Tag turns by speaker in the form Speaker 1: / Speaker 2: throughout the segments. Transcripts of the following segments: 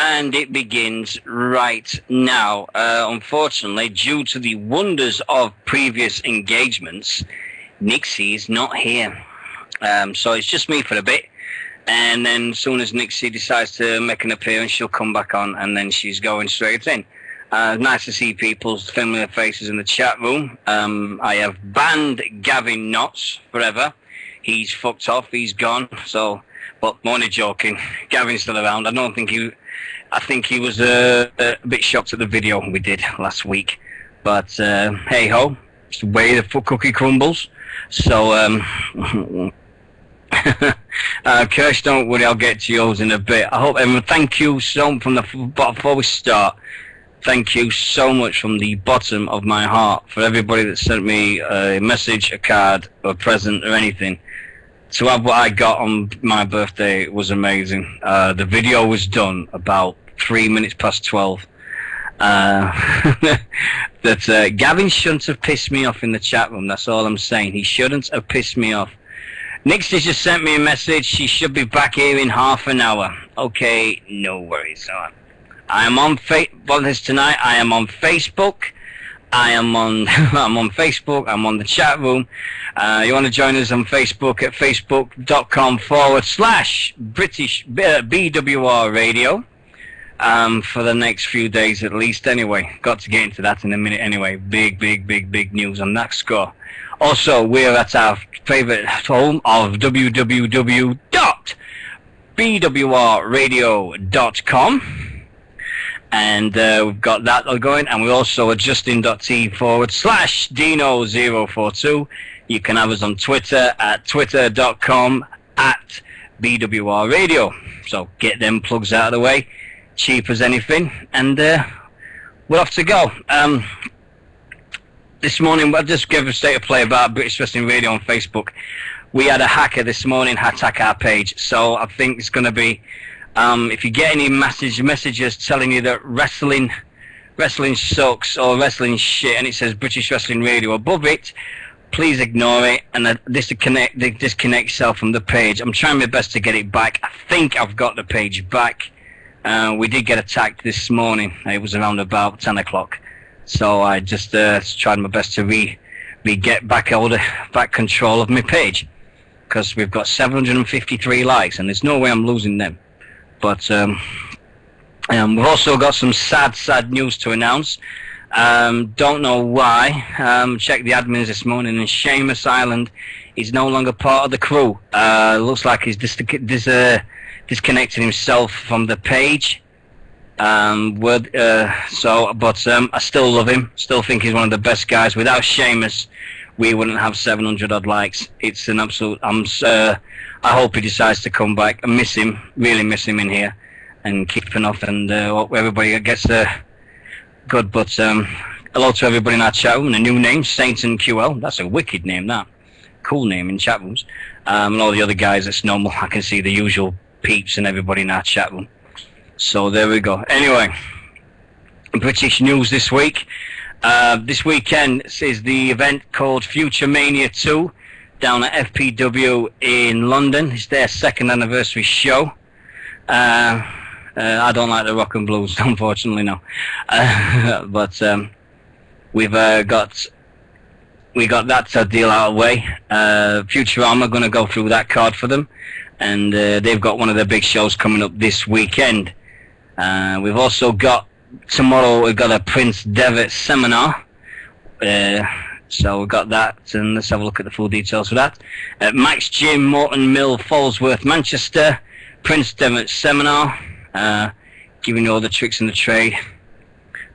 Speaker 1: And it begins right now. Unfortunately, due to the wonders of previous engagements, Nixy is not here. So it's just me for a bit. And then as soon as Nixy decides to make an appearance, she'll come back on, and then she's going straight in. Nice to see people's familiar faces in the chat room. I have banned Gavin Knotts forever. He's fucked off. He's gone. So, but I'm only joking. Gavin's still around. I think he was a bit shocked at the video we did last week. But hey ho, it's the way the cookie crumbles. So Kirsch, don't worry, I'll get to yours in a bit. I hope everyone, thank you so from the before we start. Thank you so much from the bottom of my heart for everybody that sent me a message, a card, or a present, or anything. To have what I got on my birthday was amazing. The video was done about 3 minutes past 12. Gavin shouldn't have pissed me off in the chat room. That's all I'm saying. He shouldn't have pissed me off. Nixy just sent me a message. She should be back here in half an hour. Okay, no worries. I am on tonight. I am on Facebook. I'm on Facebook. I'm on the chat room. You want to join us on Facebook at facebook.com/British BWR Radio for the next few days at least. Anyway, got to get into that in a minute. Anyway, big news on that score. Also, we're at our favorite home of www.bwrradio.com. And we've got that going, and we're also at justin.t/Deano042. You can have us on Twitter at twitter.com/BWR Radio. So get them plugs out of the way, cheap as anything, and we're off to go. This morning, I just gave a state of play about British Wrestling Radio on Facebook. We had a hacker this morning attack our page, so I think it's going to be... if you get any messages telling you that wrestling sucks or wrestling shit, and it says British Wrestling Radio above it, please ignore it and disconnect yourself from the page. I'm trying my best to get it back. I think I've got the page back. We did get attacked this morning. It was around about 10 o'clock. So I just tried my best to get back control of my page, because we've got 753 likes, and there's no way I'm losing them. But we've also got some sad news to announce. Don't know why. Checked the admins this morning, and Seamus Island is no longer part of the crew. Looks like he's disconnected himself from the page. But I still love him. Still think he's one of the best guys. Without Seamus, we wouldn't have 700 odd likes. It's an absolute... I hope he decides to come back. I miss him, really miss him in here, and keeping off, and hope everybody gets good. But hello to everybody in our chat room. A new name, Saints and QL. That's a wicked name, that. Cool name in chat rooms. And all the other guys, it's normal. I can see the usual peeps and everybody in our chat room. So there we go. Anyway, British news this week. This weekend is the event called Future Mania 2 down at FPW in London. It's their second anniversary show. I don't like the rock and blues, unfortunately, no. But we got that deal out of the way. Futurama going to go through that card for them, and they've got one of their big shows coming up this weekend. We've also got tomorrow. We've got a Prince Devitt seminar. So we've got that, and let's have a look at the full details for that. Max Gym, Morton Mill, Falsworth, Manchester, Prince Devitt seminar, giving you all the tricks in the trade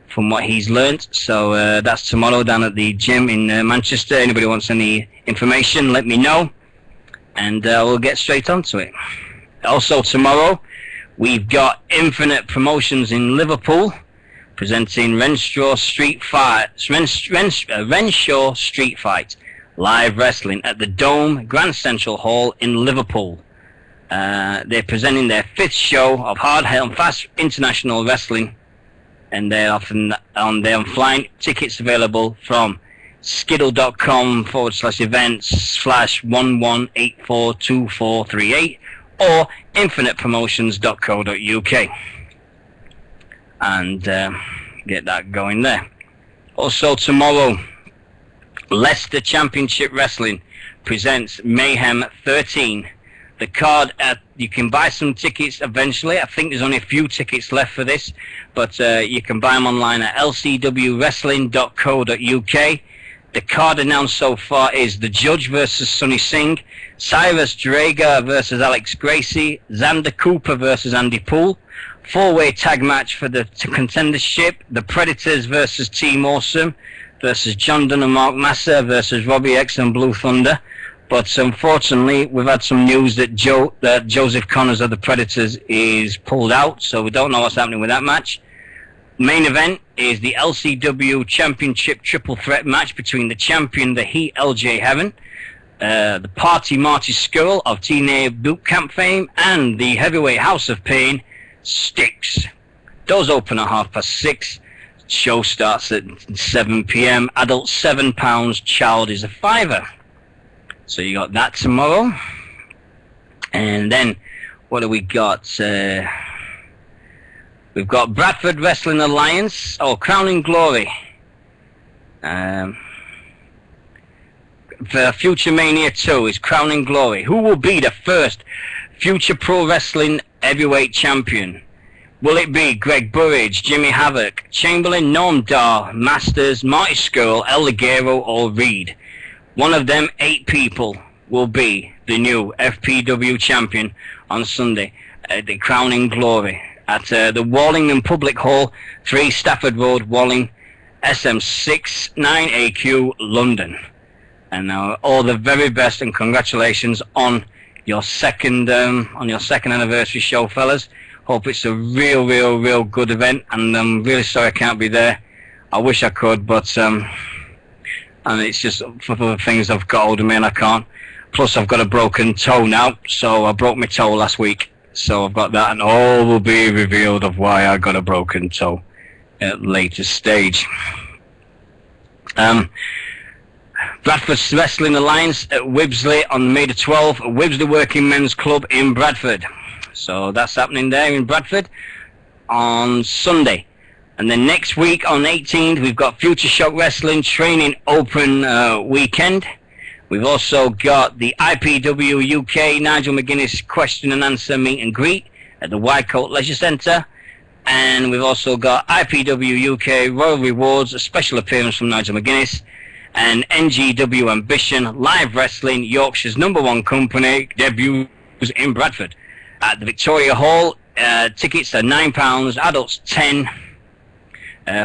Speaker 1: from what he's learnt. So that's tomorrow down at the gym in Manchester. Anybody wants any information, let me know, and we'll get straight onto it. Also tomorrow, we've got Infinite Promotions in Liverpool, presenting Renshaw Street Fight live wrestling at the Dome Grand Central Hall in Liverpool. They're presenting their 5th show of hard and fast international wrestling, and they're often on flying tickets available from skiddle.com/events/11842438 or infinitepromotions.co.uk. and get that going there. Also tomorrow, Leicester Championship Wrestling presents Mayhem 13. The card, you can buy some tickets eventually. I think there's only a few tickets left for this, but you can buy them online at lcwwrestling.co.uk. The card announced so far is The Judge versus Sonny Singh, Cyrus Drager versus Alex Gracie, Xander Cooper versus Andy Poole, four-way tag match for the contendership, The Predators versus Team Awesome versus John Dunn and Mark Massa versus Robbie X and Blue Thunder. But unfortunately, we've had some news that Joseph Connors of the Predators is pulled out, so we don't know what's happening with that match. Main event is the LCW Championship Triple Threat match between the champion, the Heat, LJ Heaven, the Party Marty Skrull of TNA Boot Camp fame, and the Heavyweight House of Pain, Styx. Doors open at 6:30. Show starts at 7 p.m. Adult £7, child is a £5. So you got that tomorrow. And then, what do we got? We've got Bradford Wrestling Alliance, Crowning Glory. For Future Mania 2 is Crowning Glory. Who will be the first Future Pro Wrestling Heavyweight Champion? Will it be Greg Burridge, Jimmy Havoc, Chamberlain, Norm Dar, Masters, Marty Skrull, El Ligero, or Reed? One of them 8 people will be the new FPW champion on Sunday at the Crowning Glory at the Wallington Public Hall, 3 Stafford Road, Walling, SM69AQ, London. And now all the very best and congratulations on your second anniversary show, fellas. Hope it's a real good event, and I'm really sorry I can't be there. I wish I could, but and it's just for the things I've got hold of me and I can't. Plus I've got a broken toe now, so I broke my toe last week, so I've got that, and all will be revealed of why I got a broken toe at a later stage. Bradford Wrestling Alliance at Wibsley on May the 12th, Wibsley Working Men's Club in Bradford. So that's happening there in Bradford on Sunday. And then next week on 18th, we've got Future Shock Wrestling Training Open Weekend. We've also got the IPW UK Nigel McGuinness Question and Answer Meet and Greet at the Wycote Leisure Centre. And we've also got IPW UK Royal Rewards, a special appearance from Nigel McGuinness, and NGW Ambition Live Wrestling, Yorkshire's #1 company, debuts in Bradford. At the Victoria Hall, tickets are £9, adults £10.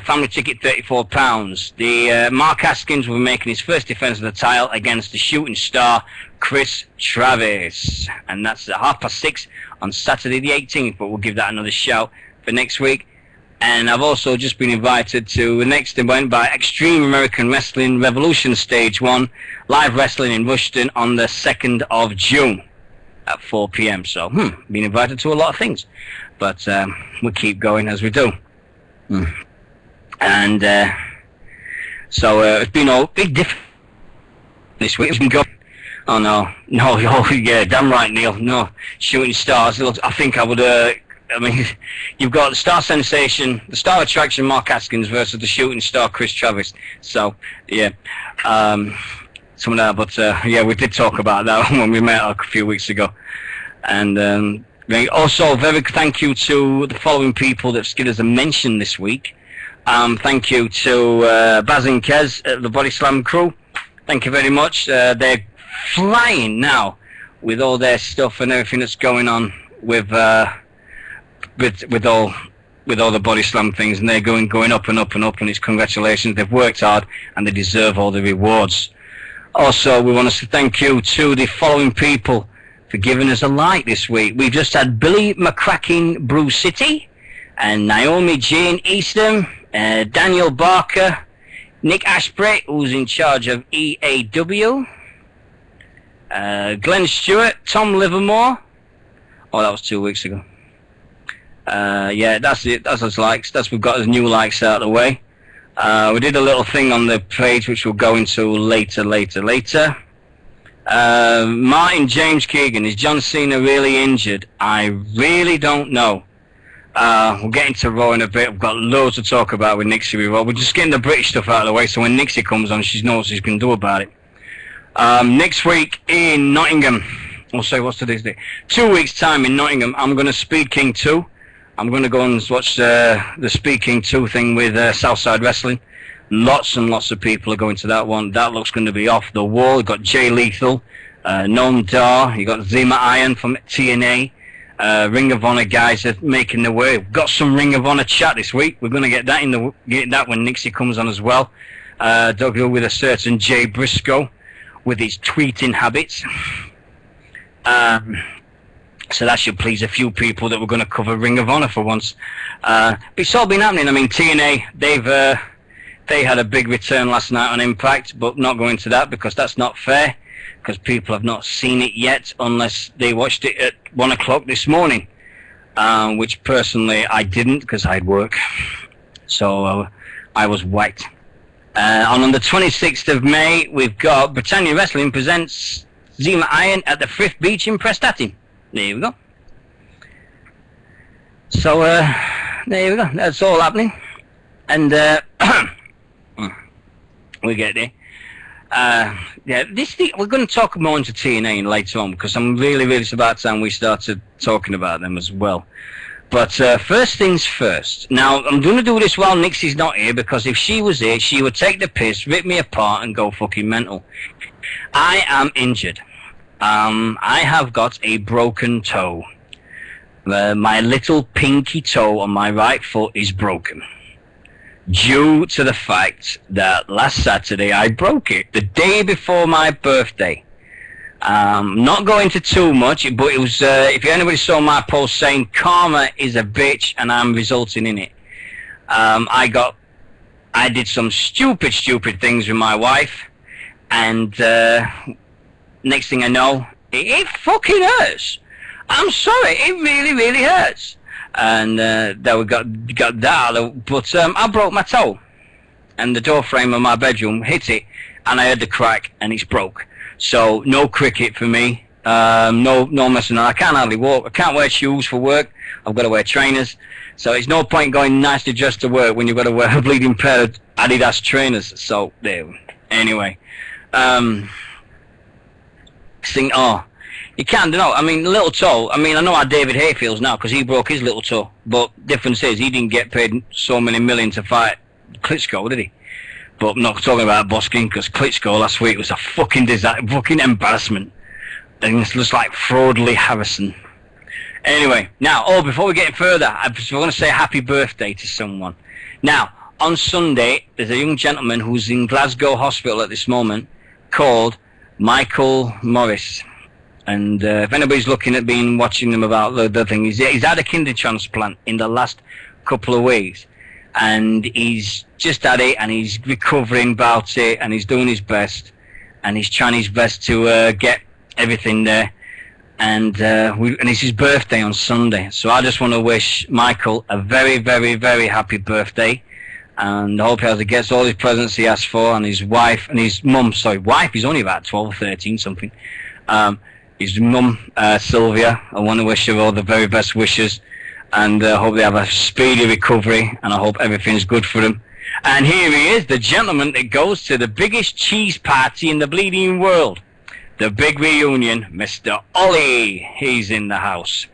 Speaker 1: Family ticket £34. The Mark Haskins will be making his first defence of the title against the shooting star Chris Travis, and that's at 6:30 on Saturday the 18th. But we'll give that another shout for next week. And I've also just been invited to the next event by Extreme American Wrestling Revolution Stage 1 live wrestling in Rushden on the 2nd of June at 4 p.m. So been invited to a lot of things, but we'll keep going as we do. And so it's been a big difference this week. It's been going. Oh no, yeah, damn right, Neil. No, shooting stars. I think I would. I mean, you've got the star sensation, the star attraction, Mark Haskins versus the shooting star, Chris Travis. So yeah, some of that. But yeah, we did talk about that when we met a few weeks ago. And also, very thank you to the following people that's given us a mention this week. Thank you to Baz and Kez at the Body Slam crew. Thank you very much. They're flying now with all their stuff and everything that's going on with all the Body Slam things, and they're going up and up and up. And it's congratulations. They've worked hard and they deserve all the rewards. Also, we want to say thank you to the following people for giving us a like this week. We've just had Billy McCracken, Brew City, and Naomi Jane Easton, Daniel Barker, Nick Ashbury, who's in charge of EAW, Glenn Stewart, Tom Livermore. Oh, that was 2 weeks ago. Yeah, that's it. That's us likes. We've got his new likes out of the way. We did a little thing on the page which we'll go into later. Martin James Keegan, is John Cena really injured? I really don't know. We'll get into Raw in a bit. We've got loads to talk about with Nixy Raw. We're just getting the British stuff out of the way, so when Nixy comes on, she knows what she can do about it. Next week in Nottingham, what's today's date? 2 weeks' time in Nottingham, I'm going to Speed King 2. I'm going to go and watch the Speed King 2 thing with Southside Wrestling. Lots and lots of people are going to that one. That looks going to be off the wall. You've got Jay Lethal, Noam Dar, you got Zima Iron from TNA. Ring of Honor guys are making their way. We've got some Ring of Honor chat this week. We're going to get that when Nixy comes on as well. Dug with a certain Jay Briscoe with his tweeting habits. So that should please a few people that we're going to cover Ring of Honor for once. But it's all been happening. I mean, TNA, they had a big return last night on Impact, but not going to that because that's not fair, because people have not seen it yet unless they watched it at 1 o'clock this morning, which personally I didn't because I had work. So I was whacked. On the 26th of May, we've got Britannia Wrestling presents Zima Iron at the Frith Beach in Prestati. There we go. So, there we go. That's all happening. And, we get there. Yeah, we're going to talk more into TNA later on, because I'm really, it's about time we started talking about them as well. But first things first. Now, I'm going to do this while Nixie's not here, because if she was here, she would take the piss, rip me apart, and go fucking mental. I am injured. I have got a broken toe. My little pinky toe on my right foot is broken, due to the fact that last Saturday I broke it, the day before my birthday. Not going into too much, but it was, if anybody saw my post saying karma is a bitch and I'm resulting in it. I did some stupid things with my wife, and next thing I know, it fucking hurts. I'm sorry, it really hurts. And then we got that, but I broke my toe, and the door frame of my bedroom hit it, and I heard the crack, and it's broke. So no cricket for me, no messing around. I can't hardly walk. I can't wear shoes for work. I've got to wear trainers. So it's no point going nicely dressed to work when you've got to wear a bleeding pair of Adidas trainers. So there. Anyway, you can't know. I mean, little toe. I mean, I know how David Hay feels now because he broke his little toe. But difference is he didn't get paid so many million to fight Klitschko, did he? But I'm not talking about Boskin, because Klitschko last week was a fucking fucking embarrassment. And it's just like fraudly Harrison. Anyway, now, before we get further, I just want to say happy birthday to someone. Now, on Sunday, there's a young gentleman who's in Glasgow Hospital at this moment called Michael Morris. And if anybody's looking at watching them about the thing, he's had a kidney transplant in the last couple of weeks. And he's just had it, and he's recovering about it, and he's doing his best, and he's trying his best to get everything there. And it's his birthday on Sunday, so I just want to wish Michael a very happy birthday, and I hope he gets all his presents he asked for, and his wife and his mum. Sorry, wife. He's only about 12 or 13 something. His mum, Sylvia. I want to wish her all the very best wishes. And I hope they have a speedy recovery, and I hope everything's good for them. And here he is, the gentleman that goes to the biggest cheese party in the bleeding world. The big reunion, Mr. Ollie. He's in the house.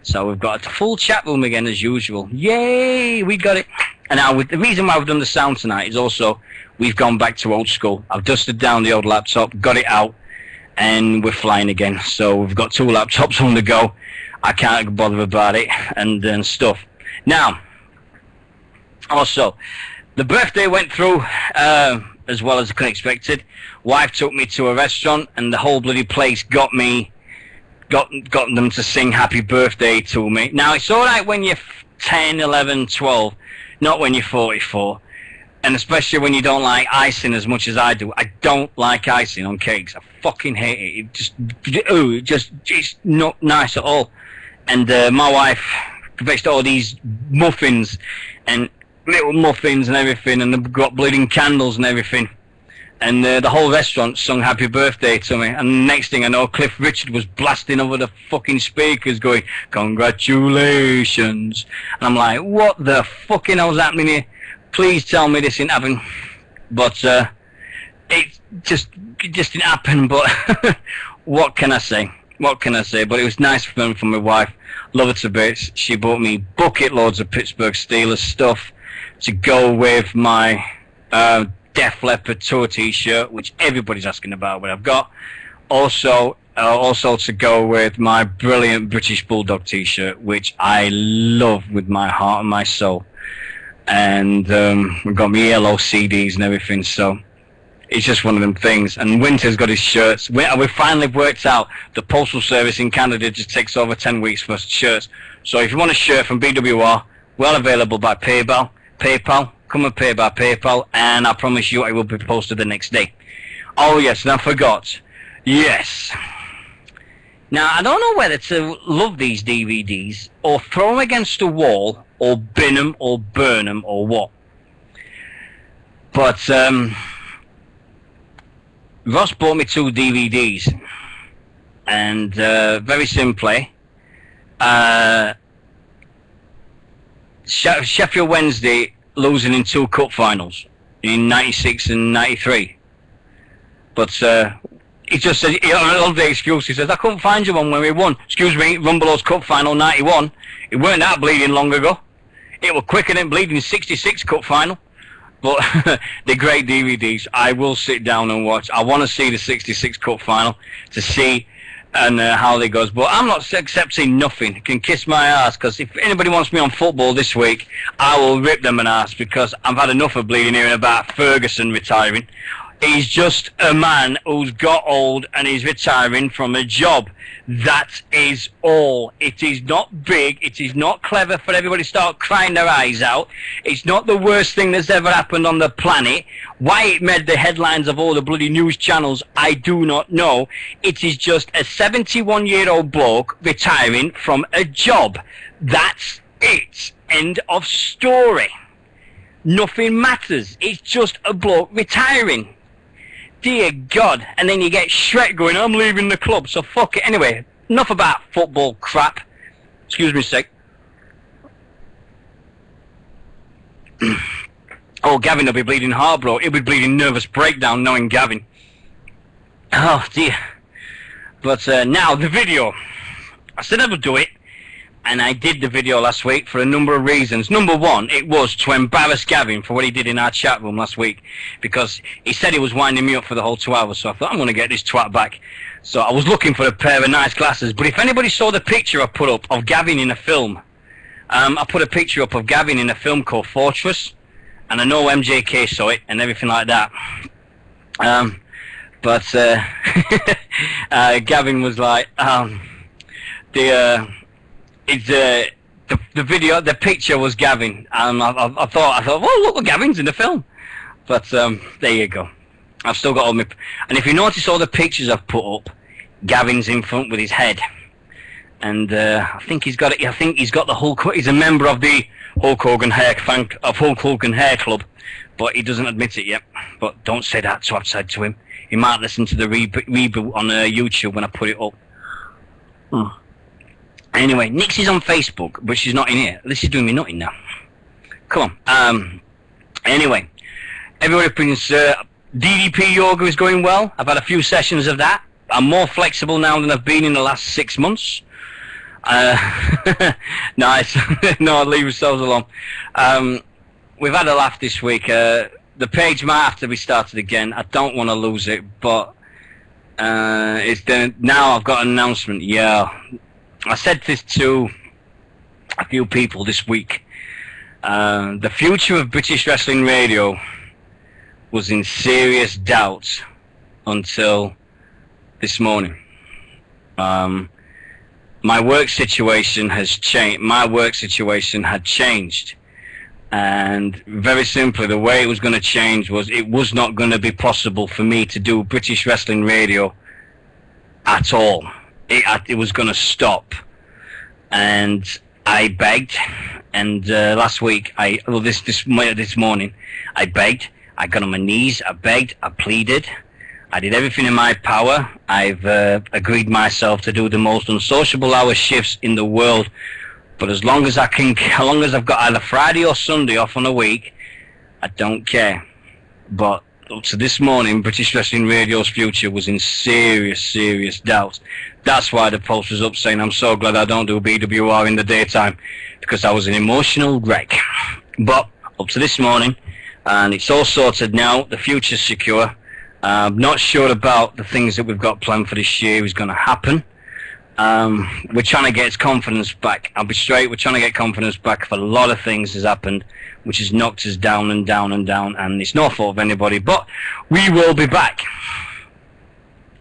Speaker 1: So we've got a full chat room again as usual. Yay, we got it. And now, the reason why we've done the sound tonight is also we've gone back to old school. I've dusted down the old laptop, got it out, and we're flying again. So we've got 2 laptops on the go. I can't bother about it and stuff. Now, also, the birthday went through as well as I could have expected. Wife took me to a restaurant, and the whole bloody place got them to sing happy birthday to me. Now, it's all right when you're 10, 11, 12, not when you're 44. And especially when you don't like icing as much as I do. I don't like icing on cakes. I fucking hate it. It's not nice at all. And my wife fixed all these muffins and little muffins and everything, and they've got bleeding candles and everything. And the whole restaurant sung happy birthday to me. And the next thing I know, Cliff Richard was blasting over the fucking speakers going, congratulations. And I'm like, what the fucking hell's happening here? Please tell me this didn't happen. But it just didn't happen. But what can I say? What can I say? But it was nice from my wife. Love her to bits. She bought me bucket loads of Pittsburgh Steelers stuff to go with my Def Leppard tour t-shirt, which everybody's asking about what I've got. Also to go with my brilliant British Bulldog t-shirt, which I love with my heart and my soul. And we've got my yellow CDs and everything, so it's just one of them things. And Winter's got his shirts. We finally worked out the postal service in Canada just takes over 10 weeks for shirts. So if you want a shirt from BWR, well available by PayPal. Come and pay by PayPal, and I promise you it will be posted the next day. Oh yes, and I forgot. Yes. Now I don't know whether to love these DVDs or throw them against the wall or bin them or burn them or what. But Ross bought me 2 DVDs, and very simply, Sheffield Wednesday losing in 2 cup finals in 96 and 93. But he just said, he had all the excuse. He says, I couldn't find you one when we won. Excuse me, Rumbelows Cup final 91. It weren't that bleeding long ago. It was quicker than bleeding 66 cup final. But they're great DVDs. I will sit down and watch. I want to see the 66 cup final to see and how they goes. But I'm not accepting nothing. You can kiss my ass, because if anybody wants me on football this week, I will rip them an ass, because I've had enough of bleeding hearing about Ferguson retiring. He's just a man who's got old and he's retiring from a job. That is all. It is not big. It is not clever for everybody to start crying their eyes out. It's not the worst thing that's ever happened on the planet. Why it made the headlines of all the bloody news channels, I do not know. It is just a 71-year-old bloke retiring from a job. That's it. End of story. Nothing matters. It's just a bloke retiring. Dear God. And then you get Shrek going, I'm leaving the club, so fuck it. Anyway, enough about football crap. Excuse me a sec. Oh, Gavin will be bleeding heart, bro. He'll be bleeding nervous breakdown knowing Gavin. Oh, dear. But now, the video. I said I would do it. And I did the video last week for a number of reasons. Number one, it was to embarrass Gavin for what he did in our chat room last week, because he said he was winding me up for the whole 2 hours, so I thought, I'm going to get this twat back. So I was looking for a pair of nice glasses, but if anybody saw the picture I put up of Gavin in a film, I put a picture up of Gavin in a film called Fortress, and I know MJK saw it and everything like that. But Gavin was like, the video, the picture was Gavin, and I thought, well, look, Gavin's in the film. But there you go. I've still got all my, and if you notice all the pictures I've put up, Gavin's in front with his head, and I think he's got it. I think he's got the Hulk. He's a member of the Hulk Hogan Hair Club, but he doesn't admit it yet. But don't say that to outside to him. He might listen to the reboot on YouTube when I put it up. Anyway, Nixy's on Facebook, but she's not in here. This is doing me nothing now. Come on. Anyway, everybody thinks DDP yoga is going well. I've had a few sessions of that. I'm more flexible now than I've been in the last 6 months. Nice. No, leave yourselves alone. We've had a laugh this week. The page might have to be started again. I don't want to lose it, but it's now I've got an announcement. Yeah. I said this to a few people this week. The future of British Wrestling Radio was in serious doubt until this morning. My work situation has changed. My work situation had changed. And very simply, the way it was going to change was it was not going to be possible for me to do British Wrestling Radio at all. It was going to stop, and I begged. And last week, this morning, I begged. I got on my knees, I begged, I pleaded. I did everything in my power. I've agreed myself to do the most unsociable hour shifts in the world. But as long as I've got either Friday or Sunday off on a week, I don't care. But up to this morning, British Wrestling Radio's future was in serious, serious doubt. That's why the post was up saying, I'm so glad I don't do BWR in the daytime, because I was an emotional wreck. But up to this morning, and it's all sorted now, the future's secure. I'm not sure about the things that we've got planned for this year is going to happen. We're trying to get his confidence back. I'll be straight, we're trying to get confidence back for a lot of things has happened, which has knocked us down and down and down, and it's no fault of anybody, but we will be back.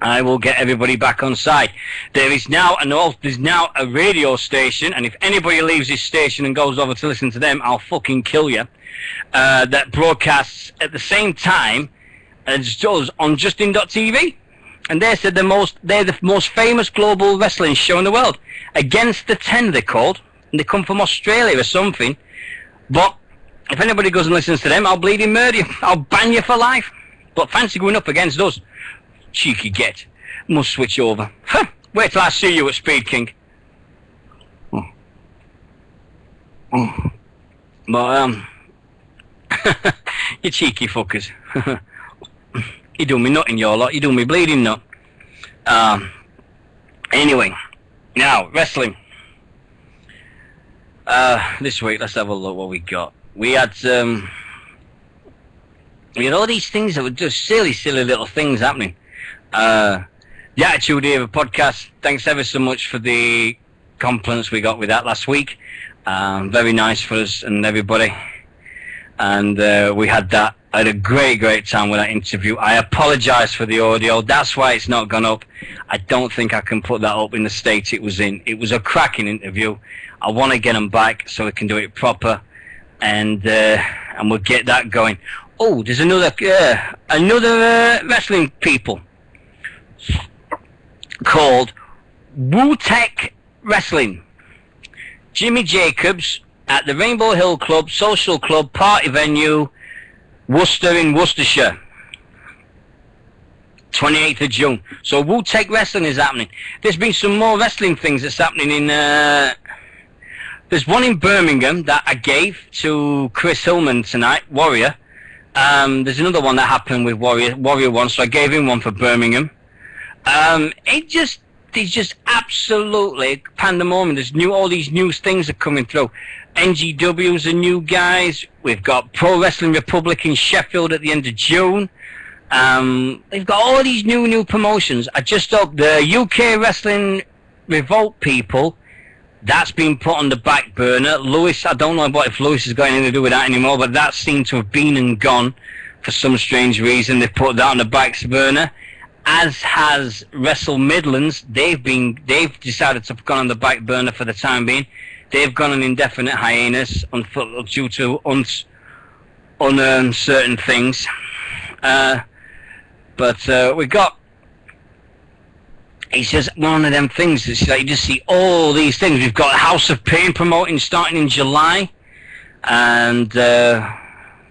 Speaker 1: I will get everybody back on side. There's now a radio station, and if anybody leaves this station and goes over to listen to them, I'll fucking kill you, that broadcasts at the same time as does on Justin.tv. And they said they're the most famous global wrestling show in the world. Against the 10 they're called, and they come from Australia or something. But if anybody goes and listens to them, I'll bleeding murder you. I'll ban you for life. But fancy going up against us. Cheeky get. Must switch over. Huh. Wait till I see you at Speed King. But, you cheeky fuckers. You do me nutting, your lot. You do me bleeding nut. Anyway, now, wrestling. This week, let's have a look what we got. We had all these things that were just silly, silly little things happening. The Attitude Era podcast, thanks ever so much for the compliments we got with that last week. Very nice for us and everybody. And we had that. I had a great, great time with that interview. I apologize for the audio. That's why it's not gone up. I don't think I can put that up in the state it was in. It was a cracking interview. I want to get them back so we can do it proper, and we'll get that going. Oh, there's another wrestling people called Wu-Tech Wrestling. Jimmy Jacobs at the Rainbow Hill Club, Social Club, Party Venue, Worcester in Worcestershire, 28th of June. So Wu-Tech Wrestling is happening. There's been some more wrestling things that's happening in... there's one in Birmingham that I gave to Chris Hillman tonight, Warrior. There's another one that happened with Warrior 1, so I gave him one for Birmingham. It's just absolutely pandemonium. There's all these new things are coming through. NGW's are new guys. We've got Pro Wrestling Republic in Sheffield at the end of June. They've got all these new promotions. I just hope the UK Wrestling Revolt people, that's been put on the back burner. Lewis, I don't know if Lewis has got anything to do with that anymore, but that seemed to have been and gone for some strange reason. They've put that on the back burner. As has Wrestle Midlands. They've decided to have gone on the back burner for the time being. They've gone on indefinite hiatus due to uncertain things. But we got... It's just one of them things. It's like you just see all these things. We've got House of Pain promoting starting in July. And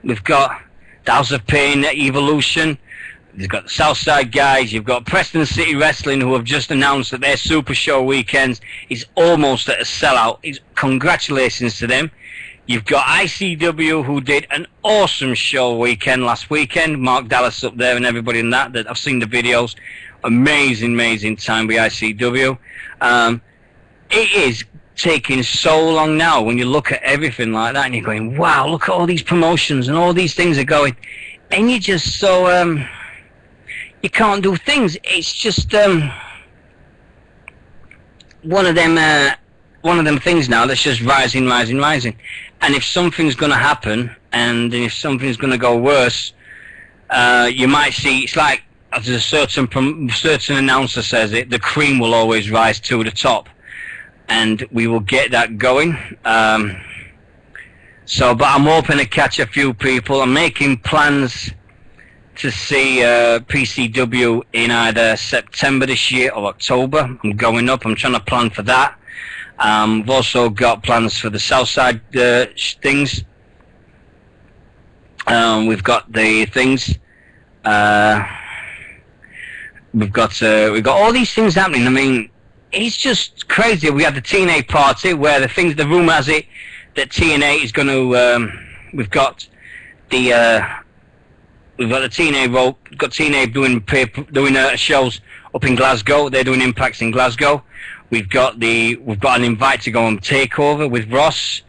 Speaker 1: we've got the House of Pain Evolution. You've got the Southside guys. You've got Preston City Wrestling, who have just announced that their Super Show weekends is almost at a sellout. Congratulations to them. You've got ICW, who did an awesome show weekend last weekend. Mark Dallas up there and everybody in that I've seen the videos. Amazing time with ICW. It is taking so long now when you look at everything like that and you're going, wow, look at all these promotions and all these things are going. And you're just so... you can't do things. It's just one of them things now that's just rising. And if something's going to happen, and if something's going to go worse, you might see. It's like as a certain announcer says it, the cream will always rise to the top, and we will get that going. But I'm hoping to catch a few people. I'm making plans to see PCW in either September this year or October. I'm going up. I'm trying to plan for that. I've also got plans for the Southside things. We've got the things. We've got all these things happening. I mean, it's just crazy. We had the TNA party where the rumor has it that TNA is going to. We've got the TNA role. We've got TNA doing shows up in Glasgow. They're doing Impacts in Glasgow. We've got an invite to go on Takeover with Ross.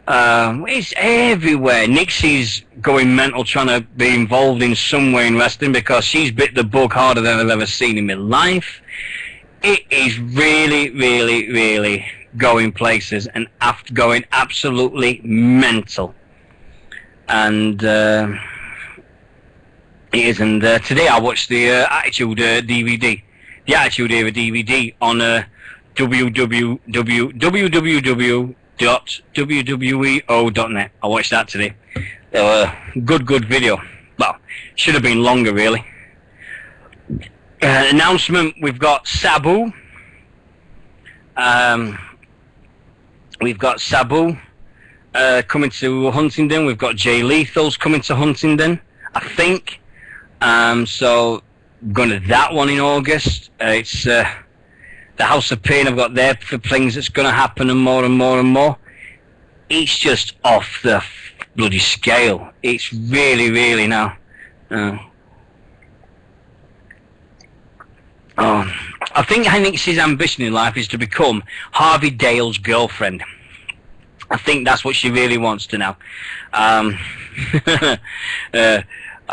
Speaker 1: It's everywhere. Nixie's going mental trying to be involved in some way in wrestling because she's bit the bug harder than I've ever seen in my life. It is really, really, really going places and going absolutely mental. And it is. And today I watched the Attitude DVD. The Attitude Era DVD on www.wweo.net. I watched that today. Good video. Well, should have been longer really. Announcement: we've got Sabu. We've got Sabu coming to Huntingdon. We've got Jay Lethal's coming to Huntingdon, I think. So going to that one in August. It's the House of Pain I've got there for things that's going to happen and more and more and more. It's just off the bloody scale. It's really, really now. I think Nixie's ambition in life is to become Harvey Dale's girlfriend. I think that's what she really wants to now. I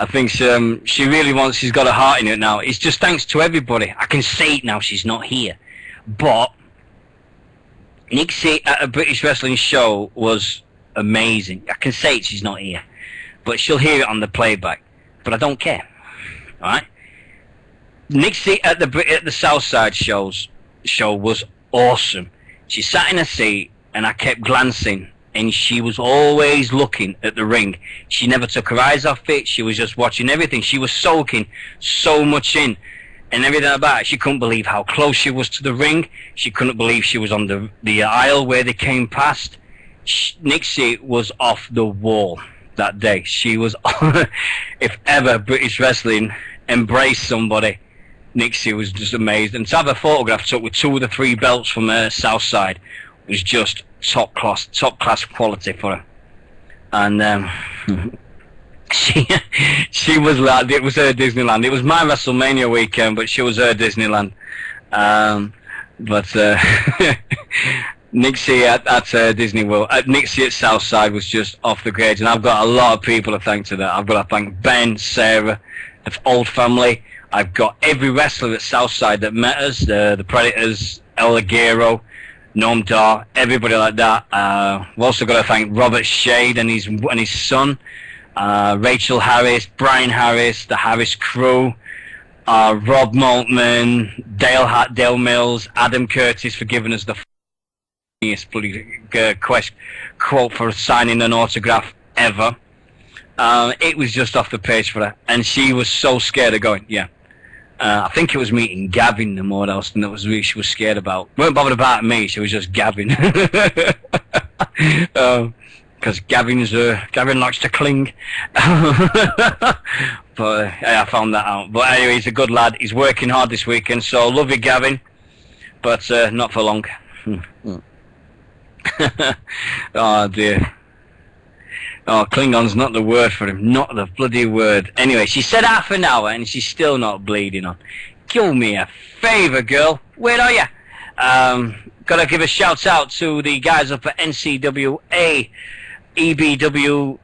Speaker 1: think she really wants. She's got a heart in it now. It's just thanks to everybody. I can say it now. She's not here. But Nixie at a British wrestling show was amazing. I can say it, she's not here, but she'll hear it on the playback. But I don't care. All right. Nixie at the Southside show was awesome. She sat in a seat, and I kept glancing, and she was always looking at the ring. She never took her eyes off it. She was just watching everything. She was soaking so much in. And everything about it, she couldn't believe how close she was to the ring. She couldn't believe she was on the aisle where they came past. Nixie was off the wall that day. She was, if ever British wrestling embraced somebody, Nixie was just amazed. And to have a photograph took with 2 of the 3 belts from Southside was just top class quality for her. And she was like, it was her Disneyland. It was my WrestleMania weekend, but she was her Disneyland. Nixie at Disney World, Nixie at Southside was just off the grades, and I've got a lot of people to thank to that. I've got to thank Ben, Sarah, the old family. I've got every wrestler at Southside that met us, the Predators, El Ligero, Norm Dar, everybody like that. We've also got to thank Robert Shade and his son. Rachel Harris, Brian Harris, the Harris crew, Rob Maltman, Dale Mills, Adam Curtis for giving us the funniest bloody quote for signing an autograph ever. It was just off the page for her, and she was so scared of going. Yeah, I think it was meeting Gavin the more else than that was really she was scared about. Weren't bothered about me. She was just Gavin. Because Gavin likes to cling. But I found that out. But anyway, he's a good lad. He's working hard this weekend, so love you, Gavin. But not for long. Oh dear. Oh, Klingon's not the word for him. Not the bloody word. Anyway, she said half an hour and she's still not bleeding on. Do me a favour, girl. Where are you? Gotta give a shout out to the guys up at NCWA. EBW,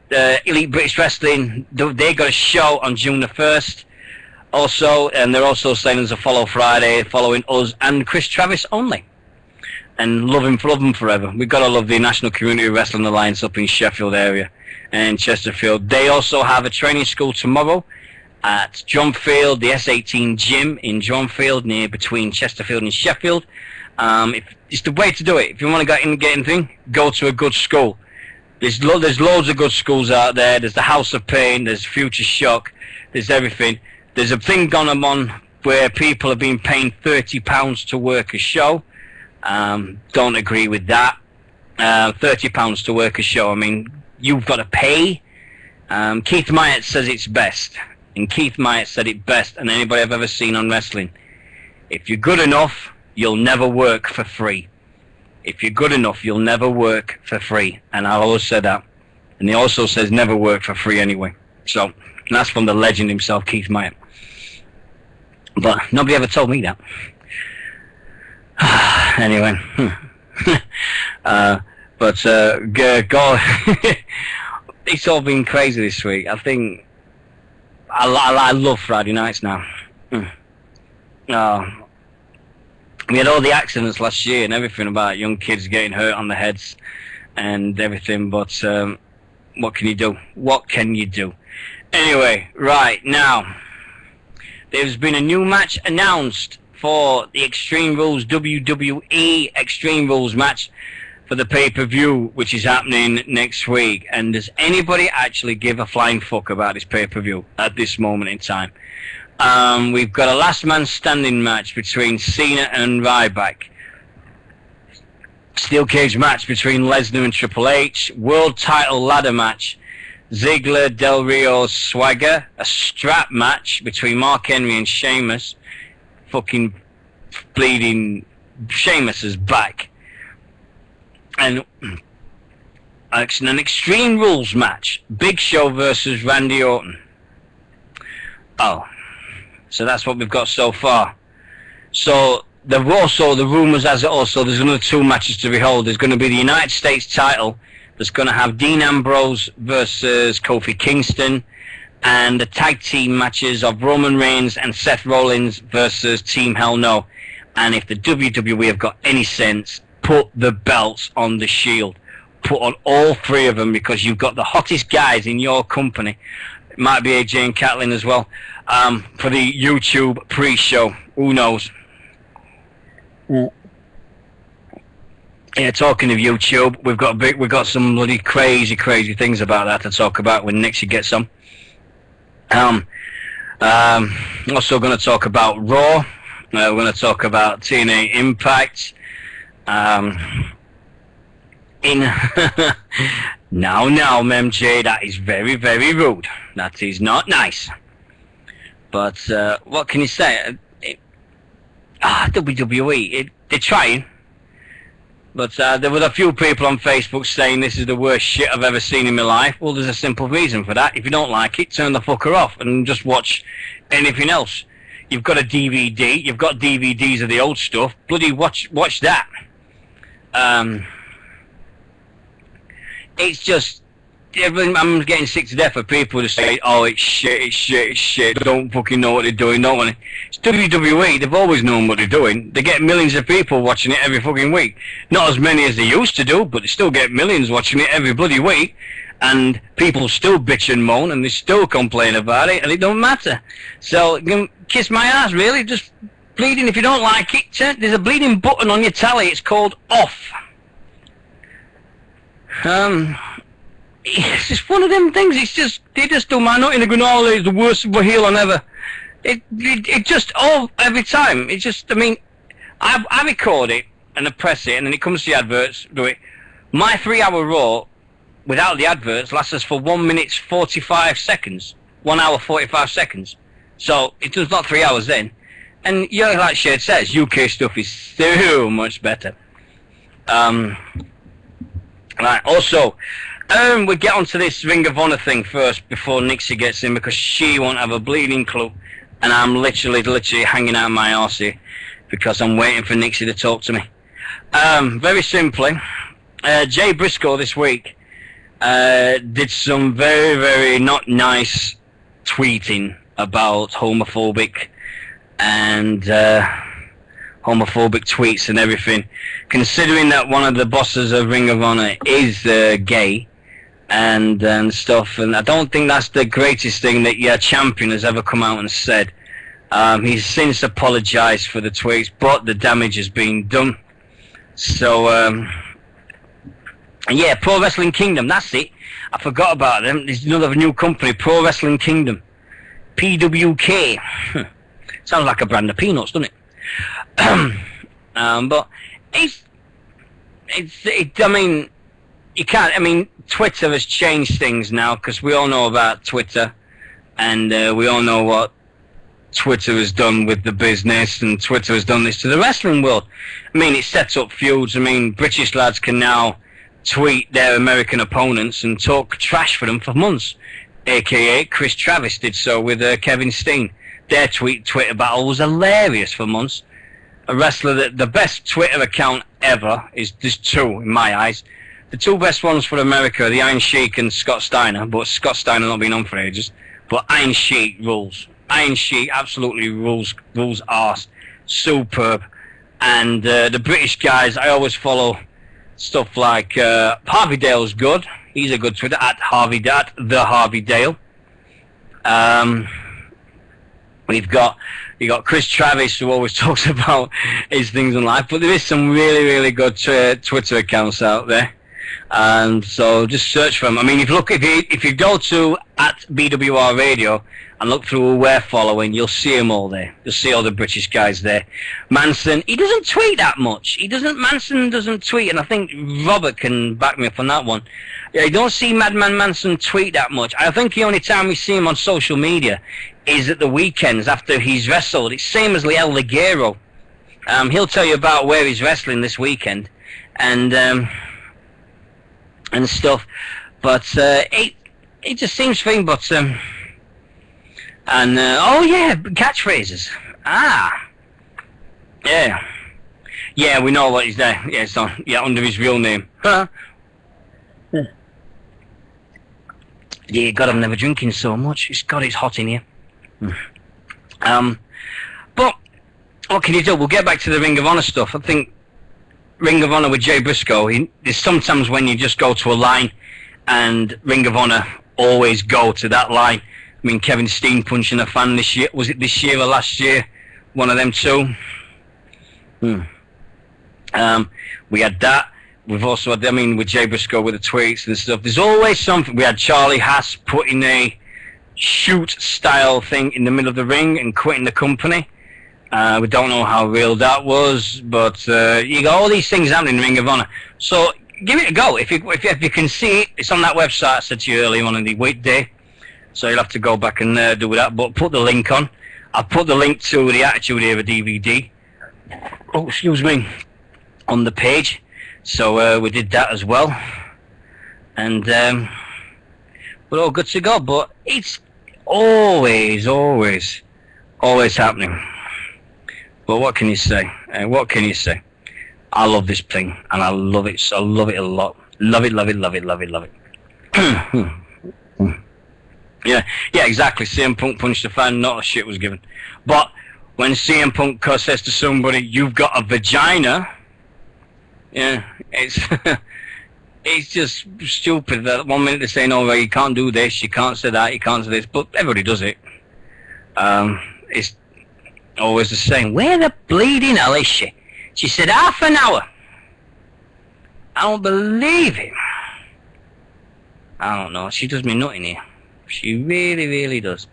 Speaker 1: Elite British Wrestling, they got a show on June the 1st also, and they're also saying there's a follow Friday following us and Chris Travis only. And love him forever. We've got to love the National Community Wrestling Alliance up in Sheffield area and Chesterfield. They also have a training school tomorrow at Johnfield, the S18 gym in Johnfield, near between Chesterfield and Sheffield. It's the way to do it. If you want to get anything, go to a good school. There's loads of good schools out there. There's the House of Pain. There's Future Shock. There's everything. There's a thing going on where people have been paying £30 to work a show. Don't agree with that. £30 to work a show. I mean, you've got to pay. Keith Myatt says it's best. And Keith Myatt said it best than anybody I've ever seen on wrestling. If you're good enough, you'll never work for free. If you're good enough, you'll never work for free. And I always said that. And he also says never work for free anyway. So, and that's from the legend himself, Keith Myatt. But nobody ever told me that. Anyway. God, it's all been crazy this week. I think I love Friday nights now. We had all the accidents last year and everything about young kids getting hurt on the heads and everything, but what can you do? What can you do? Anyway, right now, there's been a new match announced for the Extreme Rules WWE Extreme Rules match for the pay-per-view, which is happening next week. And does anybody actually give a flying fuck about this pay-per-view at this moment in time? We've got a last man standing match between Cena and Ryback. Steel cage match between Lesnar and Triple H. World title ladder match. Ziggler, Del Rio, Swagger. A strap match between Mark Henry and Sheamus. Fucking bleeding Sheamus is back. And an Extreme Rules match. Big Show versus Randy Orton. Oh. So that's what we've got so far. So there were also the rumours as it also there's another two matches to behold. There's going to be the United States title that's going to have Dean Ambrose versus Kofi Kingston, and the tag team matches of Roman Reigns and Seth Rollins versus Team Hell No. And if the WWE have got any sense, put the belts on the Shield. Put on all three of them, because you've got the hottest guys in your company. It might be AJ and Catlin as well. For the YouTube pre-show. Who knows? Yeah, talking of YouTube, we've got some bloody crazy things about that to talk about when Nixy gets on. Also going to talk about Raw. We're going to talk about TNA Impact. Now, MJ, that is very rude. That is not nice. But what can you say? WWE, they're trying. But there were a few people on Facebook saying this is the worst shit I've ever seen in my life. Well, there's a simple reason for that. If you don't like it, turn the fucker off and just watch anything else. You've got a DVD. You've got DVDs of the old stuff. Bloody watch that. It's just... I'm getting sick to death of people to say, oh, it's shit, don't fucking know what they're doing, don't want it. It's WWE, they've always known what they're doing. They get millions of people watching it every fucking week. Not as many as they used to do, but they still get millions watching it every bloody week. And people still bitch and moan, and they still complain about it, and it don't matter. So, kiss my ass, really, just bleeding. If you don't like it, there's a bleeding button on your tally, it's called off. It's just one of them things. It's just, they just do my nothing. They're going, oh, it's the worst heel on ever. It just, every time. It just, I mean, I record it and I press it, and then it comes to the adverts, do it. My 3-hour Raw, without the adverts, lasts us for 1 minute 45 seconds. 1 hour 45 seconds. So, it does not 3 hours then. And, yeah, like Shade says, UK stuff is so much better. Right, also... we get onto this Ring of Honor thing first before Nixy gets in, because she won't have a bleeding clue, and I'm literally hanging out my arse here because I'm waiting for Nixy to talk to me. Very simply, Jay Briscoe this week did some very not nice tweeting about homophobic tweets and everything. Considering that one of the bosses of Ring of Honor is gay and stuff, and I don't think that's the greatest thing that your champion has ever come out and said. He's since apologized for the tweets, but the damage has been done. So yeah, Pro Wrestling Kingdom, that's it. I forgot about them. There's another new company, Pro Wrestling Kingdom, PWK. Sounds like a brand of peanuts, doesn't it? But I mean, you can't. I mean, Twitter has changed things now because we all know about Twitter, and we all know what Twitter has done with the business, and Twitter has done this to the wrestling world. I mean, it sets up feuds. I mean, British lads can now tweet their American opponents and talk trash for them for months. AKA Chris Travis did so with Kevin Steen. Their Twitter battle was hilarious for months. A wrestler that the best Twitter account ever is, there's two in my eyes. The two best ones for America are the Iron Sheik and Scott Steiner, but Scott Steiner not been on for ages. But Iron Sheik rules. Iron Sheik absolutely rules arse. Superb. And the British guys, I always follow stuff like Harvey Dale's good. He's a good Twitter at the Harvey Dale. You got Chris Travis, who always talks about his things in life, but there is some really, really good Twitter accounts out there, and so just search for them. I mean, if you go to at BWR Radio and look through who we're following, you'll see them all there. You'll see all the British guys there. Manson, he doesn't tweet that much. Manson doesn't tweet, and I think Robert can back me up on that one. Yeah, you don't see Madman Manson tweet that much. I think the only time we see him on social media is at the weekends after he's wrestled. It's same as Liel Ligero. He'll tell you about where he's wrestling this weekend and stuff. But it just seems fine. But oh yeah, catchphrases. Yeah, we know what he's there. Yeah, it's on. Yeah, under his real name. Huh? Yeah, God, I'm never drinking so much. It's hot in here. But what can you do? We'll get back to the Ring of Honor stuff. I think Ring of Honor with Jay Briscoe, there's sometimes when you just go to a line, and Ring of Honor always go to that line. I mean, Kevin Steen punching a fan this year. Was it this year or last year? One of them two. We had that. We've also had, I mean, with Jay Briscoe with the tweets and stuff. There's always something. We had Charlie Haas putting a shoot style thing in the middle of the ring and quitting the company. We don't know how real that was, but you got all these things happening in Ring of Honor. So give it a go. If you can see it, it's on that website I said to you earlier on in the weekday. So you'll have to go back and do that. But put the link on. I'll put the link to the Attitude Era DVD. Oh, excuse me. On the page. So we did that as well. And we're all good to go. But it's always happening. But what can you say? What can you say? I love this thing, and I love it. So I love it a lot. Love it. Yeah, exactly. CM Punk punched a fan, not a shit was given. But when CM Punk says to somebody, "You've got a vagina," yeah, it's it's just stupid. That 1 minute they're saying, "Oh, well, you can't do this, you can't say that, you can't say this," but everybody does it. It's always the same. Where the bleeding hell is she? She said half an hour. I don't believe it. I don't know. She does me nothing here. She really does.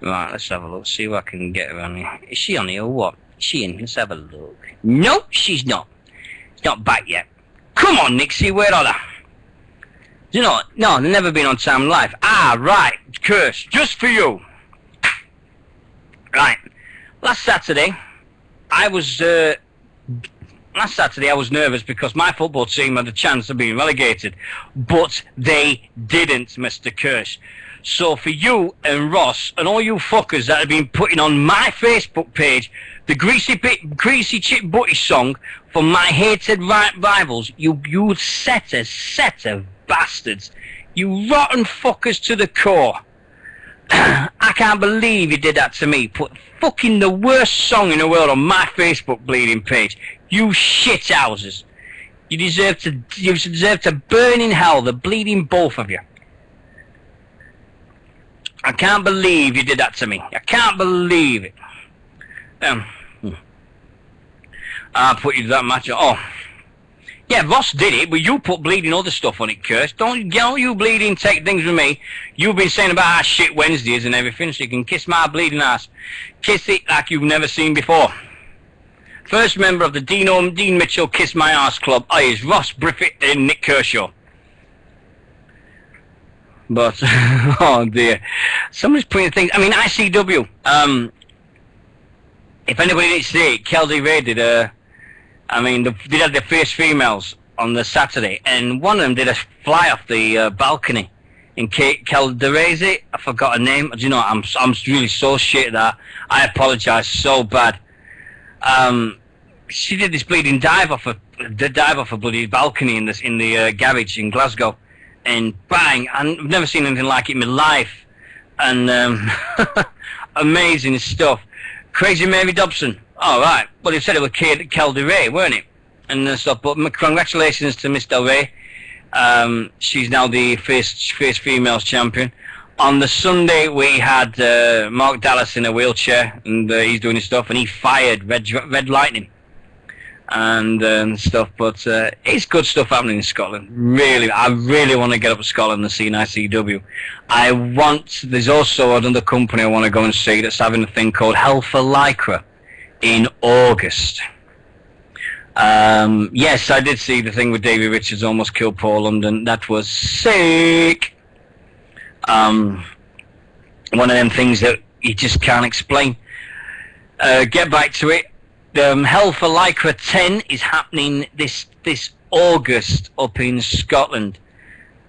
Speaker 1: Right, let's have a look. See what I can get her on here. Is she on here or what? Is she in? Let's have a look. Nope, she's not. It's not back yet. Come on, Nixy, where are they? You know, no, they've never been on Time Live. Ah, right, curse, just for you. Right, last Saturday, I was nervous because my football team had a chance of being relegated, but they didn't, Mr. Kirsch. So for you and Ross and all you fuckers that have been putting on my Facebook page the greasy chip butty song for my hated rivals, you set of bastards, you rotten fuckers to the core. I can't believe you did that to me. Put fucking the worst song in the world on my Facebook bleeding page. You shithouses. You deserve to burn in hell, the bleeding both of you. I can't believe you did that to me. I can't believe it. I put you to that match. Oh. Yeah, Ross did it, but you put bleeding other stuff on it, Curse. Don't you bleeding take things with me. You've been saying about how shit Wednesdays and everything, so you can kiss my bleeding ass. Kiss it like you've never seen before. First member of the Dean Mitchell Kiss My Arse Club is Ross Briffett and Nick Kershaw. But, oh dear. Somebody's putting things... I mean, ICW. If anybody didn't see it, Keldy Ray did they had the fierce females on the Saturday, and one of them did a fly off the balcony. And Calderese, I forgot her name. Do you know, I'm really so shit that I apologise so bad. She did this bleeding dive off a bloody balcony in the garage in Glasgow, and bang! I've never seen anything like it in my life, and amazing stuff. Crazy Mary Dobson. All right. Well, they said it was Kel Del Rey, weren't it? And stuff. But congratulations to Miss Del Rey. She's now the first females champion. On the Sunday, we had Mark Dallas in a wheelchair, and he's doing his stuff, and he fired Red Lightning and stuff. But it's good stuff happening in Scotland. Really, I really want to get up to Scotland and see an ICW. There's also another company I want to go and see that's having a thing called Hell for Lycra in August. Yes, I did see the thing with Davey Richards almost killed Paul London. That was sick. One of them things that you just can't explain. Get back to it. Hell for Lycra 10 is happening this August up in Scotland,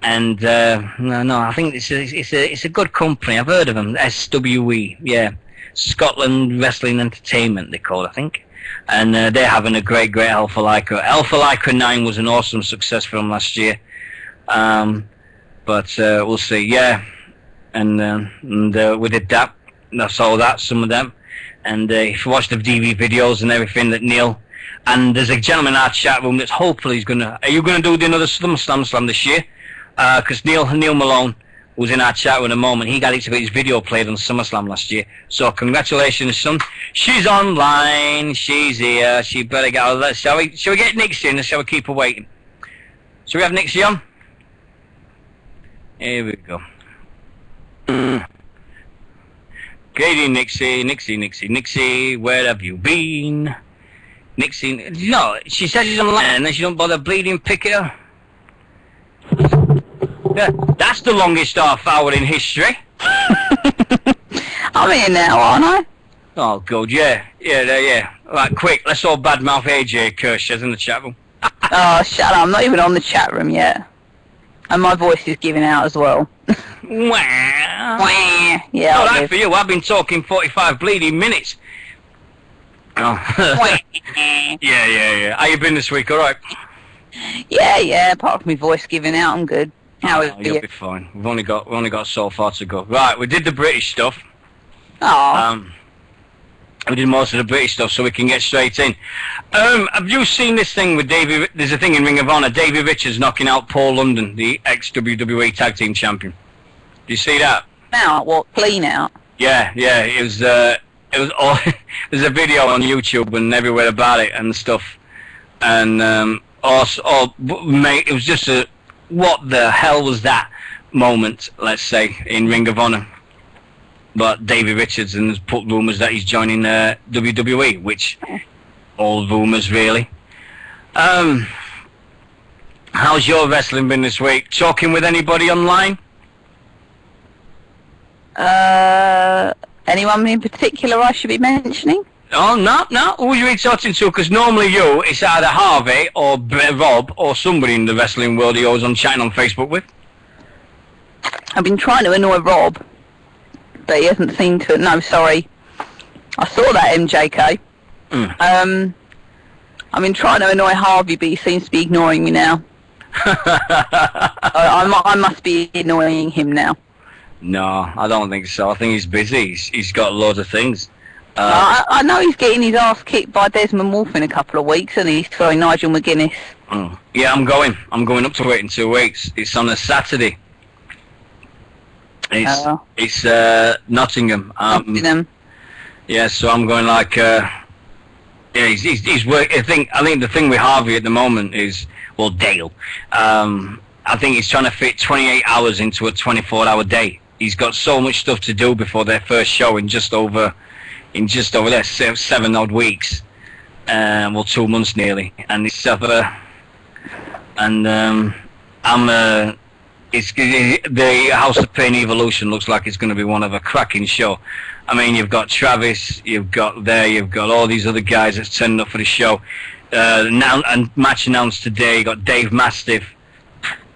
Speaker 1: and I think it's a good company. I've heard of them. SWE, yeah, Scotland Wrestling Entertainment they call it, I think, and they're having a great Hell for Lycra. Hell for Lycra 9 was an awesome success for them last year, but we'll see. Yeah, and we did that. I saw that, some of them. And if you watch the DV videos and everything that Neil, and there's a gentleman in our chat room that's hopefully are you going to do another SummerSlam this year? Because Neil Malone was in our chat room in a moment. He got his video played on SummerSlam last year. So congratulations, son. She's online. She's here. She better get out of that. Shall we get Nixy in or shall we keep her waiting? Shall we have Nixy on? Here we go. Katie, Nixy, where have you been? Nixy, no, she says she's online and then she don't bother bleeding pick her. Yeah, that's the longest half hour in history.
Speaker 2: I'm here now, aren't I?
Speaker 1: Oh, good, yeah. Right, quick, let's all badmouth AJ Kershaw in the chat room.
Speaker 2: Oh, shut up, I'm not even on the chat room yet. And my voice is giving out as well.
Speaker 1: Wow.
Speaker 2: Yeah.
Speaker 1: All right for you. I've been talking 45 bleeding minutes. Oh. Yeah. How you been this week? All right.
Speaker 2: Yeah. Apart from my voice giving out, I'm good. How is
Speaker 1: you'll be fine. We've only got so far to go. Right, we did the British stuff.
Speaker 2: Oh.
Speaker 1: We did most of the British stuff, so we can get straight in. Have you seen this thing with Davey? There's a thing in Ring of Honor. Davey Richards knocking out Paul London, the ex-WWE Tag Team Champion. Do you see that?
Speaker 2: Out? What? Clean out?
Speaker 1: Yeah. It was all. There's a video on YouTube and everywhere about it and stuff. And mate, it was just what the hell was that moment? Let's say in Ring of Honor. But Davey Richards has put rumours that he's joining WWE, which all rumours really. How's your wrestling been this week? Talking with anybody online?
Speaker 2: Anyone in particular I should be mentioning?
Speaker 1: Oh, no. Who are you talking to? Because normally it's either Harvey or Rob or somebody in the wrestling world you're always chatting on Facebook with.
Speaker 2: I've been trying to annoy Rob, but he hasn't seemed to. No, sorry. I saw that MJK. I've been trying to annoy Harvey, but he seems to be ignoring me now. I must be annoying him now.
Speaker 1: No, I don't think so. I think he's busy. He's got loads of things.
Speaker 2: I know he's getting his ass kicked by Desmond Wolfe in a couple of weeks, and he's throwing Nigel McGuinness.
Speaker 1: Yeah, I'm going up to it in 2 weeks. It's on a Saturday. It's Nottingham.
Speaker 2: Nottingham.
Speaker 1: Yeah, so I'm going like. He's work. I think the thing with Harvey at the moment is Dale. I think he's trying to fit 28 hours into a 24-hour day. He's got so much stuff to do before their first show in just over there 7 odd weeks. well, 2 months nearly, and it's it's the House of Pain Evolution looks like it's going to be one of a cracking show. I mean, you've got Travis, you've got all these other guys that's turned up for the show. Now and match announced today. You got Dave Mastiff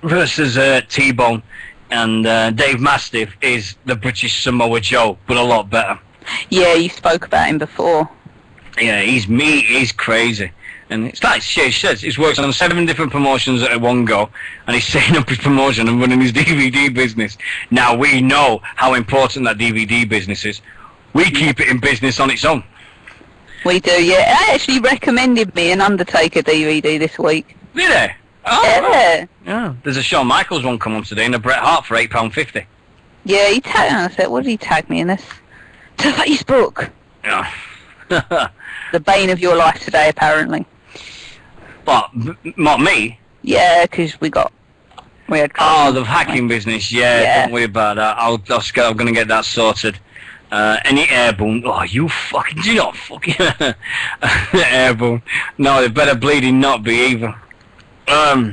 Speaker 1: versus T-Bone, and Dave Mastiff is the British Samoa Joe, but a lot better.
Speaker 2: Yeah, you spoke about him before.
Speaker 1: Yeah, he's crazy. And it's like Shay says, he's worked on 7 different promotions at one go, and he's setting up his promotion and running his DVD business. Now, we know how important that DVD business is. We keep it in business on its own.
Speaker 2: We do, yeah. I actually recommended me an Undertaker DVD this week.
Speaker 1: Did they? Oh,
Speaker 2: yeah.
Speaker 1: Yeah. There's a Shawn Michaels one come on today and a Bret Hart for £8.50.
Speaker 2: Yeah, he tagged me. I said, what did he tag me in this? To Facebook.
Speaker 1: Yeah.
Speaker 2: The bane of your life today, apparently.
Speaker 1: What? Not me?
Speaker 2: Yeah, because we had...
Speaker 1: Oh, the hacking business. Yeah, don't worry about that. I'm going to get that sorted. Any airborne? Oh, you fucking... Do you not fucking... airborne. No, they better bleeding not be either.
Speaker 2: That's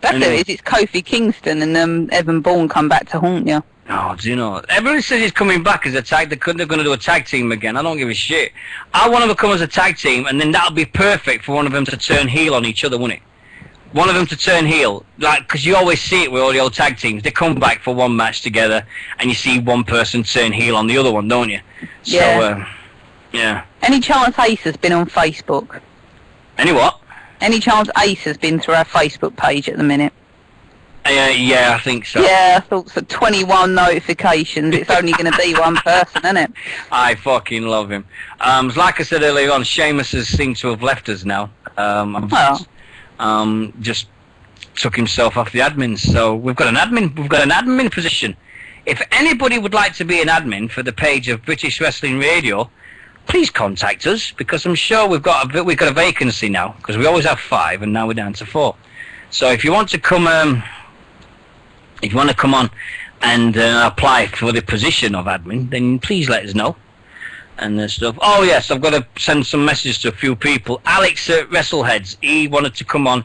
Speaker 1: anyway.
Speaker 2: It's Kofi Kingston and Evan Bourne come back to haunt you.
Speaker 1: Oh, do you know? Everybody says he's coming back as a tag. They're going to do a tag team again. I don't give a shit. I want them to come as a tag team, and then that'll be perfect for one of them to turn heel on each other, wouldn't it? One of them to turn heel, like, because you always see it with all the old tag teams. They come back for one match together, and you see one person turn heel on the other one, don't you?
Speaker 2: Yeah.
Speaker 1: So, yeah.
Speaker 2: Any chance Ace has been on Facebook?
Speaker 1: Any what?
Speaker 2: Any chance Ace has been through our Facebook page at the minute?
Speaker 1: Yeah, I think so.
Speaker 2: Yeah, I thought so. 21 notifications. It's only going to be one person, isn't it?
Speaker 1: I fucking love him. Like I said earlier on, Sheamus has seemed to have left us now. Just took himself off the admins. So we've got an admin position. If anybody would like to be an admin for the page of British Wrestling Radio, please contact us, because I'm sure we've got a vacancy now, because we always have 5 and now we're down to 4. So if you want to come on and apply for the position of admin, then please let us know and stuff. Oh yes, I've got to send some messages to a few people. Alex at WrestleHeads, he wanted to come on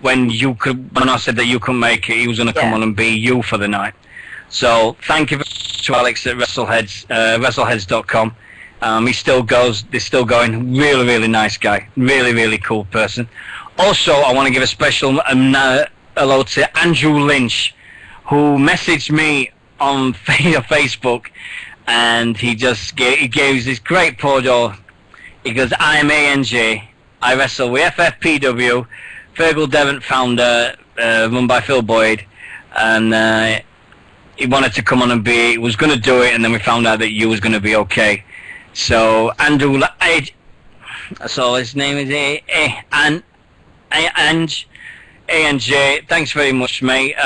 Speaker 1: when I said that you couldn't make it. He was going to come on and be you for the night. So thank you to Alex at WrestleHeads, WrestleHeads.com. He still goes. They're still going. Really, really nice guy. Really, really cool person. Also, I want to give a special hello to Andrew Lynch, who messaged me on Facebook, and he gave this great photo. He goes, I'm ANJ. I wrestle with FFPW, Fergal Devon founder, run by Phil Boyd, and he wanted to come on and he was going to do it, and then we found out that you was going to be okay. So Andrew, so his name is ANJ, thanks very much, mate.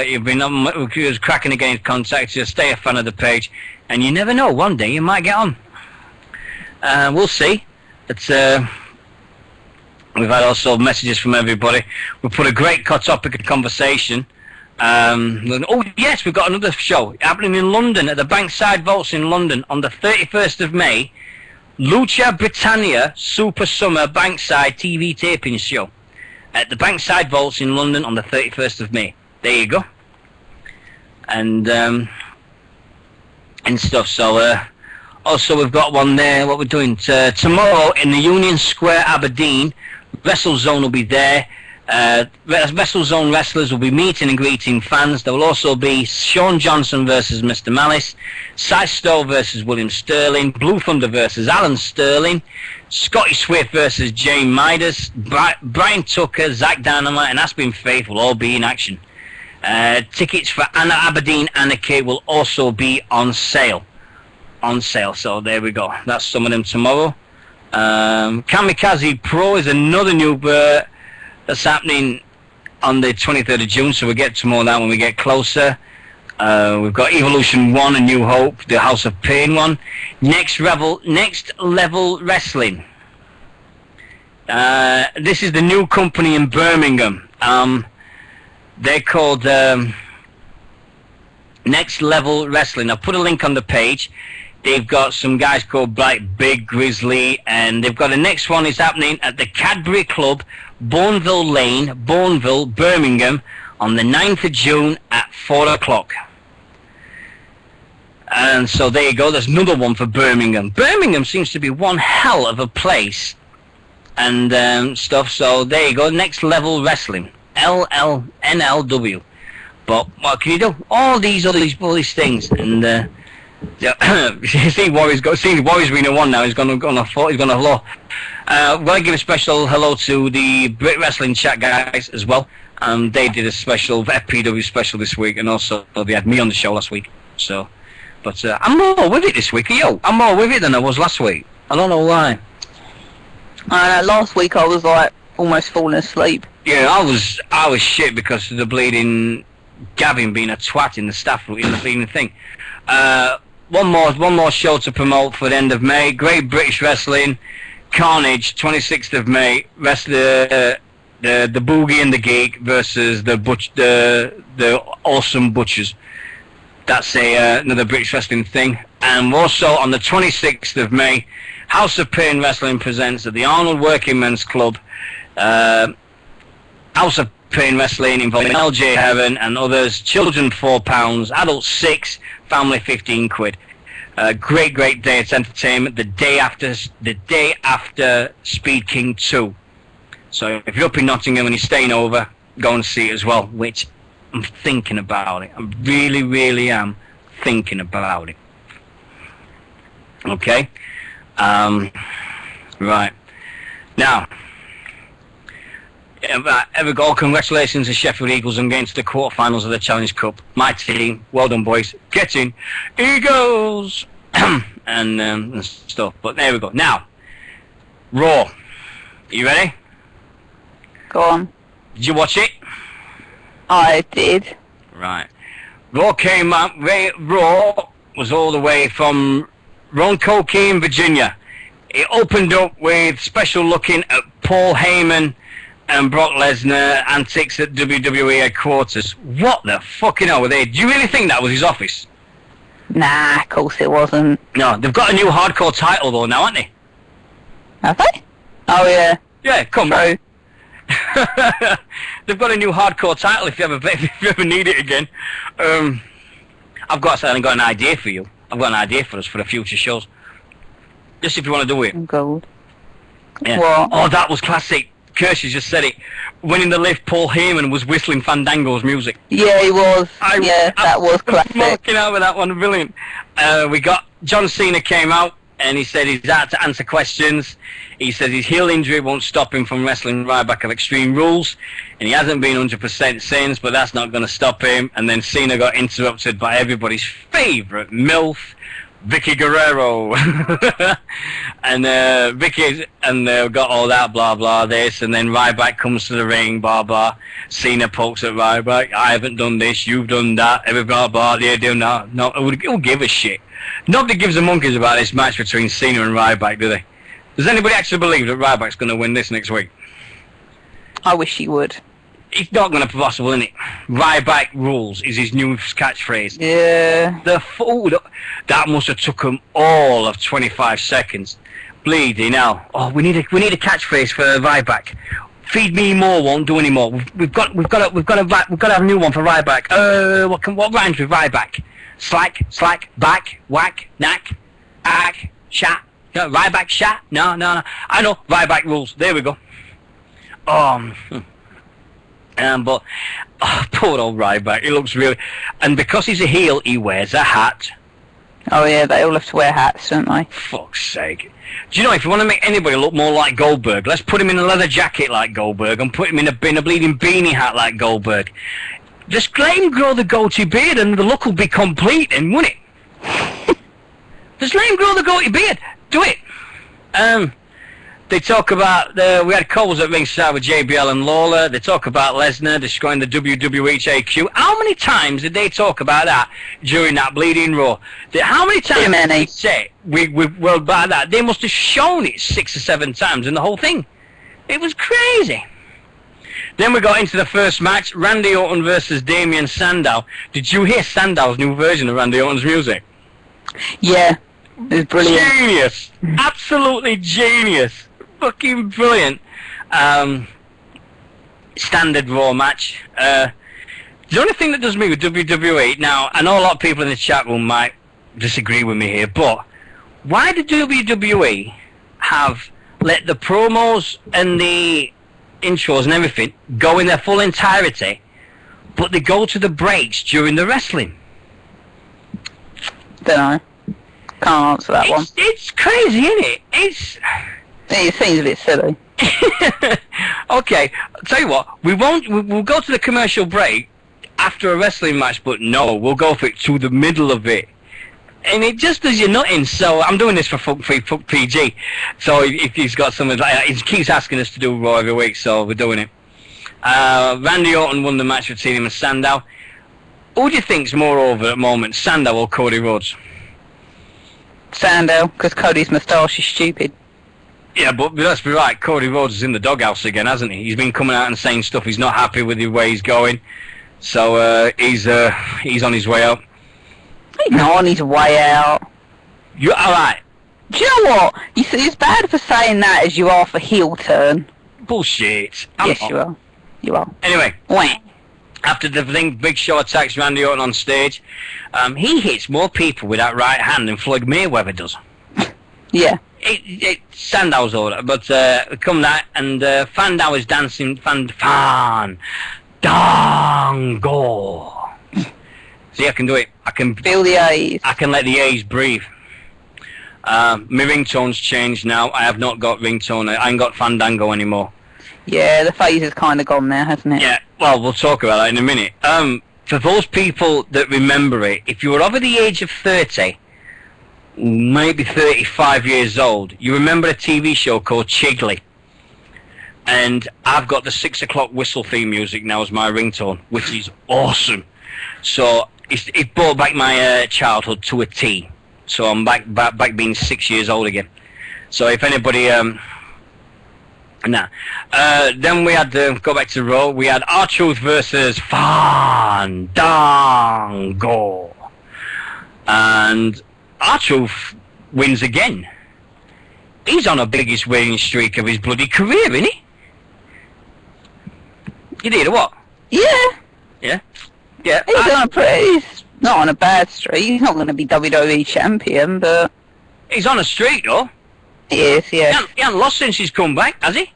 Speaker 1: You've been he was cracking against contact. Just stay a fan of the page, and you never know, one day you might get on. We'll see. It's we've had also messages from everybody. We put a great topic of conversation. Oh yes, we've got another show happening in London at the Bankside Vaults in London on the 31st of May. Lucha Britannia Super Summer Bankside TV taping show at the Bankside Vaults in London on the 31st of May. There you go. And stuff. So also we've got one there. What we're doing tomorrow in the Union Square, Aberdeen. WrestleZone will be there. WrestleZone wrestlers will be meeting and greeting fans. There will also be Sean Johnson versus Mr. Malice, Cy Stowe versus William Sterling, Blue Thunder versus Alan Sterling, Scotty Swift versus Jane Midas, Brian Tucker, Zach Dynamite, and Aspen Faith will all be in action. Tickets for Aberdeen Anarchy will also be on sale. So there we go. That's some of them tomorrow. Kamikaze Pro is another new that's happening on the 23rd of June, so we'll get to more of that when we get closer. We've got Evolution 1 and New Hope, the House of Pain one. Next Level Wrestling. This is the new company in Birmingham. They're called Next Level Wrestling. I'll put a link on the page. They've got some guys called like Big Grizzly, and they've got the next one is happening at the Cadbury Club, Bourneville Lane, Bourneville, Birmingham, on the 9th of June at 4 o'clock. And so there you go, there's another one for Birmingham. Birmingham seems to be one hell of a place and stuff, so there you go, Next Level Wrestling, NLW. But what can you do? All these things, and see Warriors Arena 1 now. He's gonna hello. We're gonna give a special hello to the Brit Wrestling chat guys as well. They did a special FPW special this week, and also they had me on the show last week. So, but I'm more with it this week. Yo, I'm more with it than I was last week. I don't know why.
Speaker 2: Last week I was like almost falling asleep.
Speaker 1: Yeah, I was shit because of the bleeding Gavin being a twat in the staff room in the bleeding thing. One more show to promote for the end of May. Great British Wrestling, Carnage, 26th of May. The Boogie and the Geek versus the Awesome Butchers. That's another British Wrestling thing. And also on the 26th of May, House of Pain Wrestling presents at the Arnold Working Men's Club. House of Pain Wrestling involving LJ Heaven and others. Children £4, adults 6, family 15 quid. Great day at entertainment. The day after Speed King 2. So if you're up in Nottingham and you're staying over, go and see it as well. Which I'm thinking about it. I really am thinking about it. Okay. Right now. Congratulations to Sheffield Eagles on getting to the quarterfinals of the Challenge Cup. My team, well done boys, get in, Eagles, and stuff. But there we go. Now, Raw. You ready?
Speaker 2: Go on.
Speaker 1: Did you watch it?
Speaker 2: I did.
Speaker 1: Right. Raw came up. Raw was all the way from Ronkonkoma, Virginia. It opened up with special looking at Paul Heyman and Brock Lesnar antics at WWE headquarters. What the fucking hell were they? Do you really think that was his office?
Speaker 2: Nah, of course it wasn't.
Speaker 1: No, they've got a new hardcore title though now, haven't they?
Speaker 2: Have they? Oh yeah.
Speaker 1: Yeah, come
Speaker 2: True.
Speaker 1: on. They've got a new hardcore title if you ever need it again. I've got an idea for you. I've got an idea for us for the future shows. Just if you want to do it.
Speaker 2: Gold.
Speaker 1: Yeah.
Speaker 2: What?
Speaker 1: Oh, that was classic. Kirsty just said it. When in the lift, Paul Heyman was whistling Fandango's music.
Speaker 2: Yeah, he was. That was classic.
Speaker 1: Smoking out with that one, brilliant. We got John Cena came out and he said he's out to answer questions. He says his heel injury won't stop him from wrestling Ryback of Extreme Rules, and he hasn't been 100% since, but that's not going to stop him. And then Cena got interrupted by everybody's favourite MILF, Vicky Guerrero. And Vicky, and got all that, blah, blah, this, and then Ryback comes to the ring, blah, blah. Cena pokes at Ryback, I haven't done this, you've done that, every blah, blah, they're doing that. No, who'll give a shit. Nobody gives a monkeys about this match between Cena and Ryback, do they? Does anybody actually believe that Ryback's going to win this next week?
Speaker 2: I wish he would.
Speaker 1: It's not going to be possible, isn't it? Ryback rules is his new catchphrase.
Speaker 2: Yeah.
Speaker 1: That must have took them all of 25 seconds. Bleeding hell. Oh, we need a catchphrase for Ryback. Feed me more won't do any more. We've got to have a new one for Ryback. What rhymes with Ryback? Slack, back, whack, knack, ack, shat. No, Ryback shat? No. I know, Ryback rules. There we go. But poor old Ryback, he looks really... And because he's a heel, he wears a hat.
Speaker 2: Oh yeah, they all have to wear hats, don't they?
Speaker 1: Fuck's sake. Do you know, if you want to make anybody look more like Goldberg, let's put him in a leather jacket like Goldberg and put him in a bleeding beanie hat like Goldberg. Just let him grow the goatee beard and the look will be complete, and won't it? Just let him grow the goatee beard. Do it. They talk about we had calls at ringside with JBL and Lawler. They talk about Lesnar destroying the WWE HAQ. How many times did they talk about that during that bleeding Raw? How many times did they say well about that? They must have shown it 6 or 7 times in the whole thing. It was crazy. Then we got into the first match, Randy Orton versus Damien Sandow. Did you hear Sandow's new version of Randy Orton's music?
Speaker 2: Yeah. It was brilliant.
Speaker 1: Genius. Absolutely genius. Fucking brilliant. Standard Raw match. The only thing that does me with WWE, now, I know a lot of people in the chat room might disagree with me here, but why did WWE have let the promos and the intros and everything go in their full entirety, but they go to the breaks during the wrestling?
Speaker 2: Don't know. Can't answer that one.
Speaker 1: It's crazy, isn't it?
Speaker 2: It seems a bit silly.
Speaker 1: Okay, I'll tell you what, we'll go to the commercial break after a wrestling match, but no, we'll go for it to the middle of it. And it just does you nothing. So I'm doing this for Fuck PG. So if he's got something like that, he keeps asking us to do Raw every week, so we're doing it. Randy Orton won the match between him and Sandow. Who do you think's more over at the moment, Sandow or Cody Rhodes?
Speaker 2: Sandow, because Cody's moustache is stupid.
Speaker 1: Yeah, but let's be right, Cody Rhodes is in the doghouse again, hasn't he? He's been coming out and saying stuff. He's not happy with the way he's going. So he's on his way out.
Speaker 2: He's not on his way out.
Speaker 1: You alright?
Speaker 2: Do you know what? You see, it's bad for saying that as you are for heel turn.
Speaker 1: Bullshit.
Speaker 2: Yes, you are. You are.
Speaker 1: Anyway,
Speaker 2: Wah.
Speaker 1: after the thing, Big Show attacks Randy Orton on stage. He hits more people with that right hand than Floyd Mayweather does.
Speaker 2: Yeah.
Speaker 1: Sandow's order, but come that, and Fandow is dancing. Fandango. See, I can do it. I can
Speaker 2: Feel the A's.
Speaker 1: I can let the A's breathe. My ringtone's changed now. I have not got ringtone. I ain't got Fandango anymore.
Speaker 2: Yeah, the phase has kind of gone there, hasn't it?
Speaker 1: Yeah, well, we'll talk about that in a minute. For those people that remember it, if you were over the age of 30, maybe 35 years old, you remember a TV show called Chigley. And I've got the 6 o'clock whistle theme music now as my ringtone, which is awesome. So it brought back my childhood to a T. So I'm back being 6 years old again. So if anybody... then we had to go back to Raw. We had R-Truth versus Fandango. And R-Truth wins again. He's on the biggest winning streak of his bloody career, isn't he? You did, or what?
Speaker 2: Yeah.
Speaker 1: Yeah? Yeah.
Speaker 2: He's not on a bad streak. He's not going to be WWE champion, but...
Speaker 1: He's on a streak, though.
Speaker 2: He is, yeah.
Speaker 1: He hasn't lost since he's come back, has he?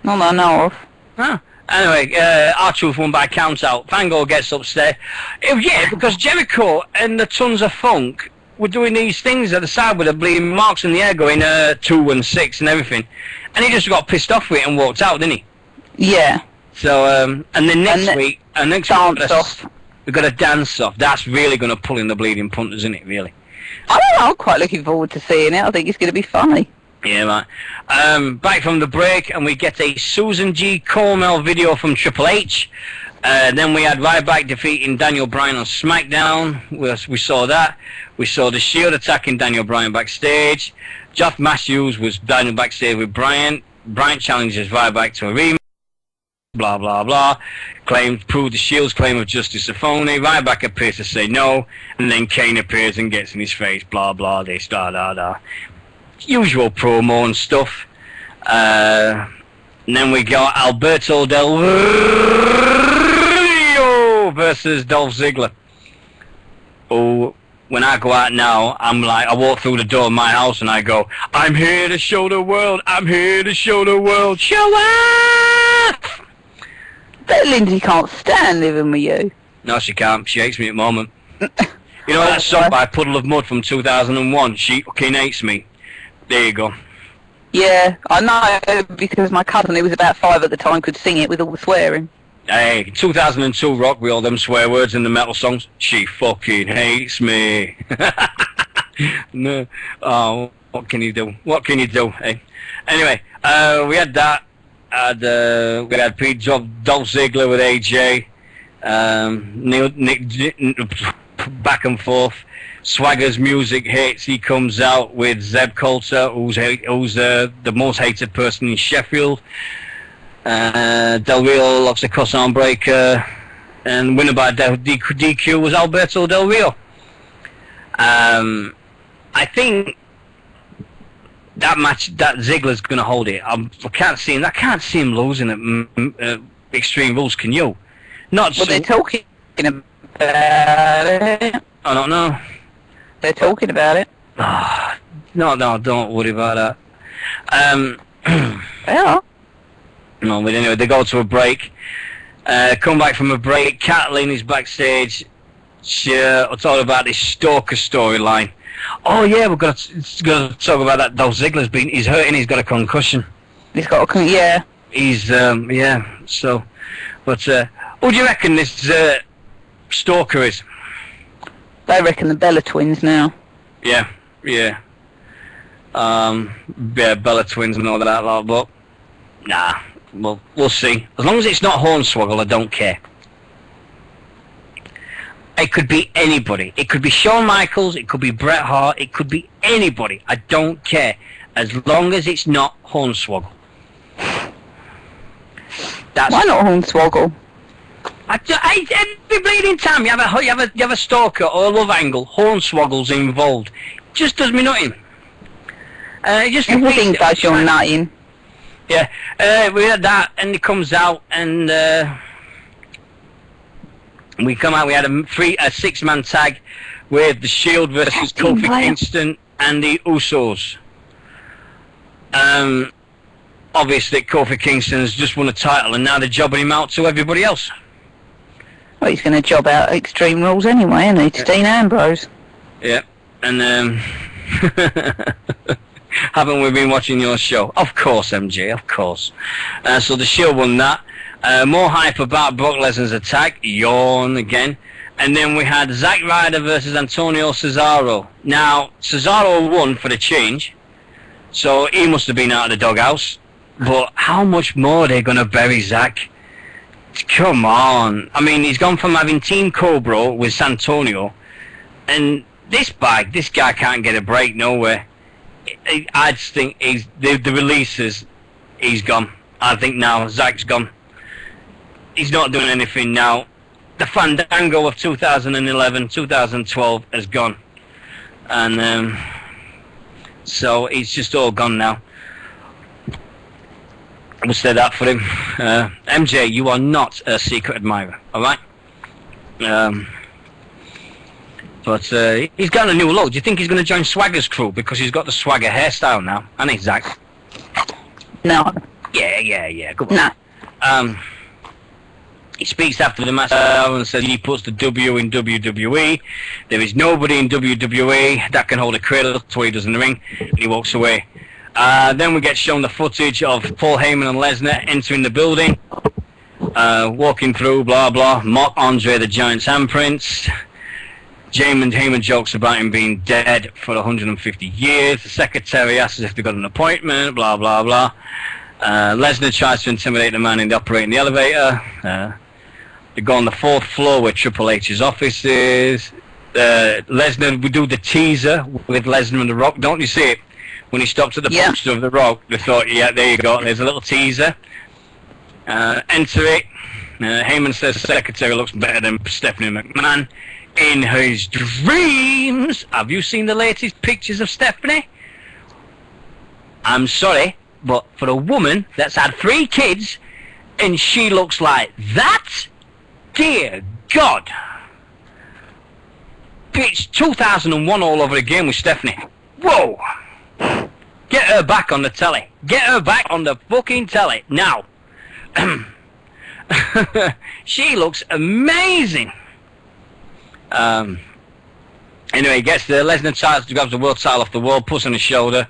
Speaker 2: Not that I know of.
Speaker 1: Huh. Anyway, R-Truth won by count-out. Fango gets upstairs. Yeah, because Jericho and the Tons of Funk were doing these things at the side with the bleeding marks in the air going 2 and 6 and everything. And he just got pissed off with it and walked out, didn't he?
Speaker 2: Yeah.
Speaker 1: So, and then next week
Speaker 2: dance off.
Speaker 1: we've got a dance-off. That's really going to pull in the bleeding punters, isn't it, really?
Speaker 2: I don't know, I'm quite looking forward to seeing it. I think it's going to be funny.
Speaker 1: Yeah, right. Back from the break, and we get a Susan G. Cornell video from Triple H. Then we had Ryback defeating Daniel Bryan on SmackDown. We saw that. We saw the Shield attacking Daniel Bryan backstage. Jeff Matthews was Daniel backstage with Bryan. Bryan challenges Ryback to a rematch. Blah, blah, blah. Proved the Shield's claim of justice a phony. Ryback appears to say no. And then Kane appears and gets in his face. Blah, blah, this, da, da, da. Usual promo and stuff. And then we got Alberto Del Rio versus Dolph Ziggler. Oh, when I go out now, I'm like, I walk through the door of my house and I go, I'm here to show the world, I'm here to show the world, show up!
Speaker 2: Bet Lindsay can't stand living with you.
Speaker 1: No, she can't. She hates me at the moment. You know that song by Puddle of Mud from 2001? She fucking hates me. There you go.
Speaker 2: Yeah, I know, because my cousin, who was about 5 at the time, could sing it with all the swearing.
Speaker 1: Hey, 2002 rock with all them swear words in the metal songs. She fucking hates me. No. Oh, what can you do? What can you do? Hey. Anyway, we had that. We had Pete Dolph Ziggler with AJ. Nick back and forth. Swagger's music hits. He comes out with Zeb Coulter, who's the most hated person in Sheffield. Del Rio locks a cross arm breaker, and winner by DQ was Alberto Del Rio. I think that match, that Ziggler's going to hold it. I can't see him. I can't see him losing at Extreme Rules. Can you? Not.
Speaker 2: Well, they're talking about it.
Speaker 1: I don't know.
Speaker 2: They're talking about it.
Speaker 1: No, don't worry about that.
Speaker 2: Yeah.
Speaker 1: No, but anyway, they go to a break. Come back from a break. Kathleen is backstage. She'll talk about this Stalker storyline. Oh yeah, we're gonna talk about that. Though he's hurting. He's got a concussion.
Speaker 2: He's got a yeah.
Speaker 1: He's yeah. So, but who do you reckon this Stalker is?
Speaker 2: They reckon the Bella twins now.
Speaker 1: Yeah. Yeah, Bella twins and all that lot, but nah. Well, we'll see. As long as it's not Hornswoggle, I don't care. It could be anybody. It could be Shawn Michaels. It could be Bret Hart. It could be anybody. I don't care. As long as it's not Hornswoggle.
Speaker 2: Why not Hornswoggle?
Speaker 1: Every bleeding time you have a stalker or a love angle, Hornswoggle's involved. Just does me nothing. Just
Speaker 2: everything does your nothing.
Speaker 1: Yeah, we had that, and it comes out, and we come out. We had a six-man tag with the Shield versus Kofi Kingston and the Usos. Obviously, Kofi Kingston has just won a title, and now they're jobbing him out to everybody else.
Speaker 2: Well, he's going to job out Extreme Rules anyway, isn't he? To Dean Ambrose.
Speaker 1: Yeah, and haven't we been watching your show? Of course, MJ, of course. So the Shield won that. More hype about Brock Lesnar's attack. Yawn again. And then we had Zack Ryder versus Antonio Cesaro. Now, Cesaro won for the change, so he must have been out of the doghouse. But how much more are they going to bury Zack? Come on. I mean, he's gone from having Team Cobra with Santonio, and this guy can't get a break nowhere. I just think the releases, he's gone. I think now Zack's gone. He's not doing anything now. The Fandango of 2011, 2012 has gone. And so it's just all gone now. We'll say that for him. MJ, you are not a secret admirer, alright? But he's got a new look. Do you think he's going to join Swagger's crew? Because he's got the Swagger hairstyle now. And he's Zack.
Speaker 2: No.
Speaker 1: Yeah. Good one.
Speaker 2: No.
Speaker 1: He speaks after the match and says he puts the W in WWE. There is nobody in WWE that can hold a cradle. That's what he does in the ring. And he walks away. Then we get shown the footage of Paul Heyman and Lesnar entering the building. Walking through, blah, blah. Mock Andre the Giant's handprints. Heyman jokes about him being dead for 150 years. The secretary asks if they got an appointment, blah, blah, blah. Lesnar tries to intimidate the man in the operating elevator. They go on the 4th floor where Triple H's office is. Lesnar, we do the teaser with Lesnar and The Rock. Don't you see it? When he stopped at the poster of The Rock, they thought, yeah, there you go. There's a little teaser. Enter it. Heyman says the secretary looks better than Stephanie McMahon. In his dreams. Have you seen the latest pictures of Stephanie? I'm sorry, but for a woman that's had 3 kids and she looks like that? Dear God. It's 2001 all over again with Stephanie. Whoa. Get her back on the telly. Get her back on the fucking telly. Now. She looks amazing. Anyway, he gets the Lesnar title, grabs the world title off the wall, puts on his shoulder,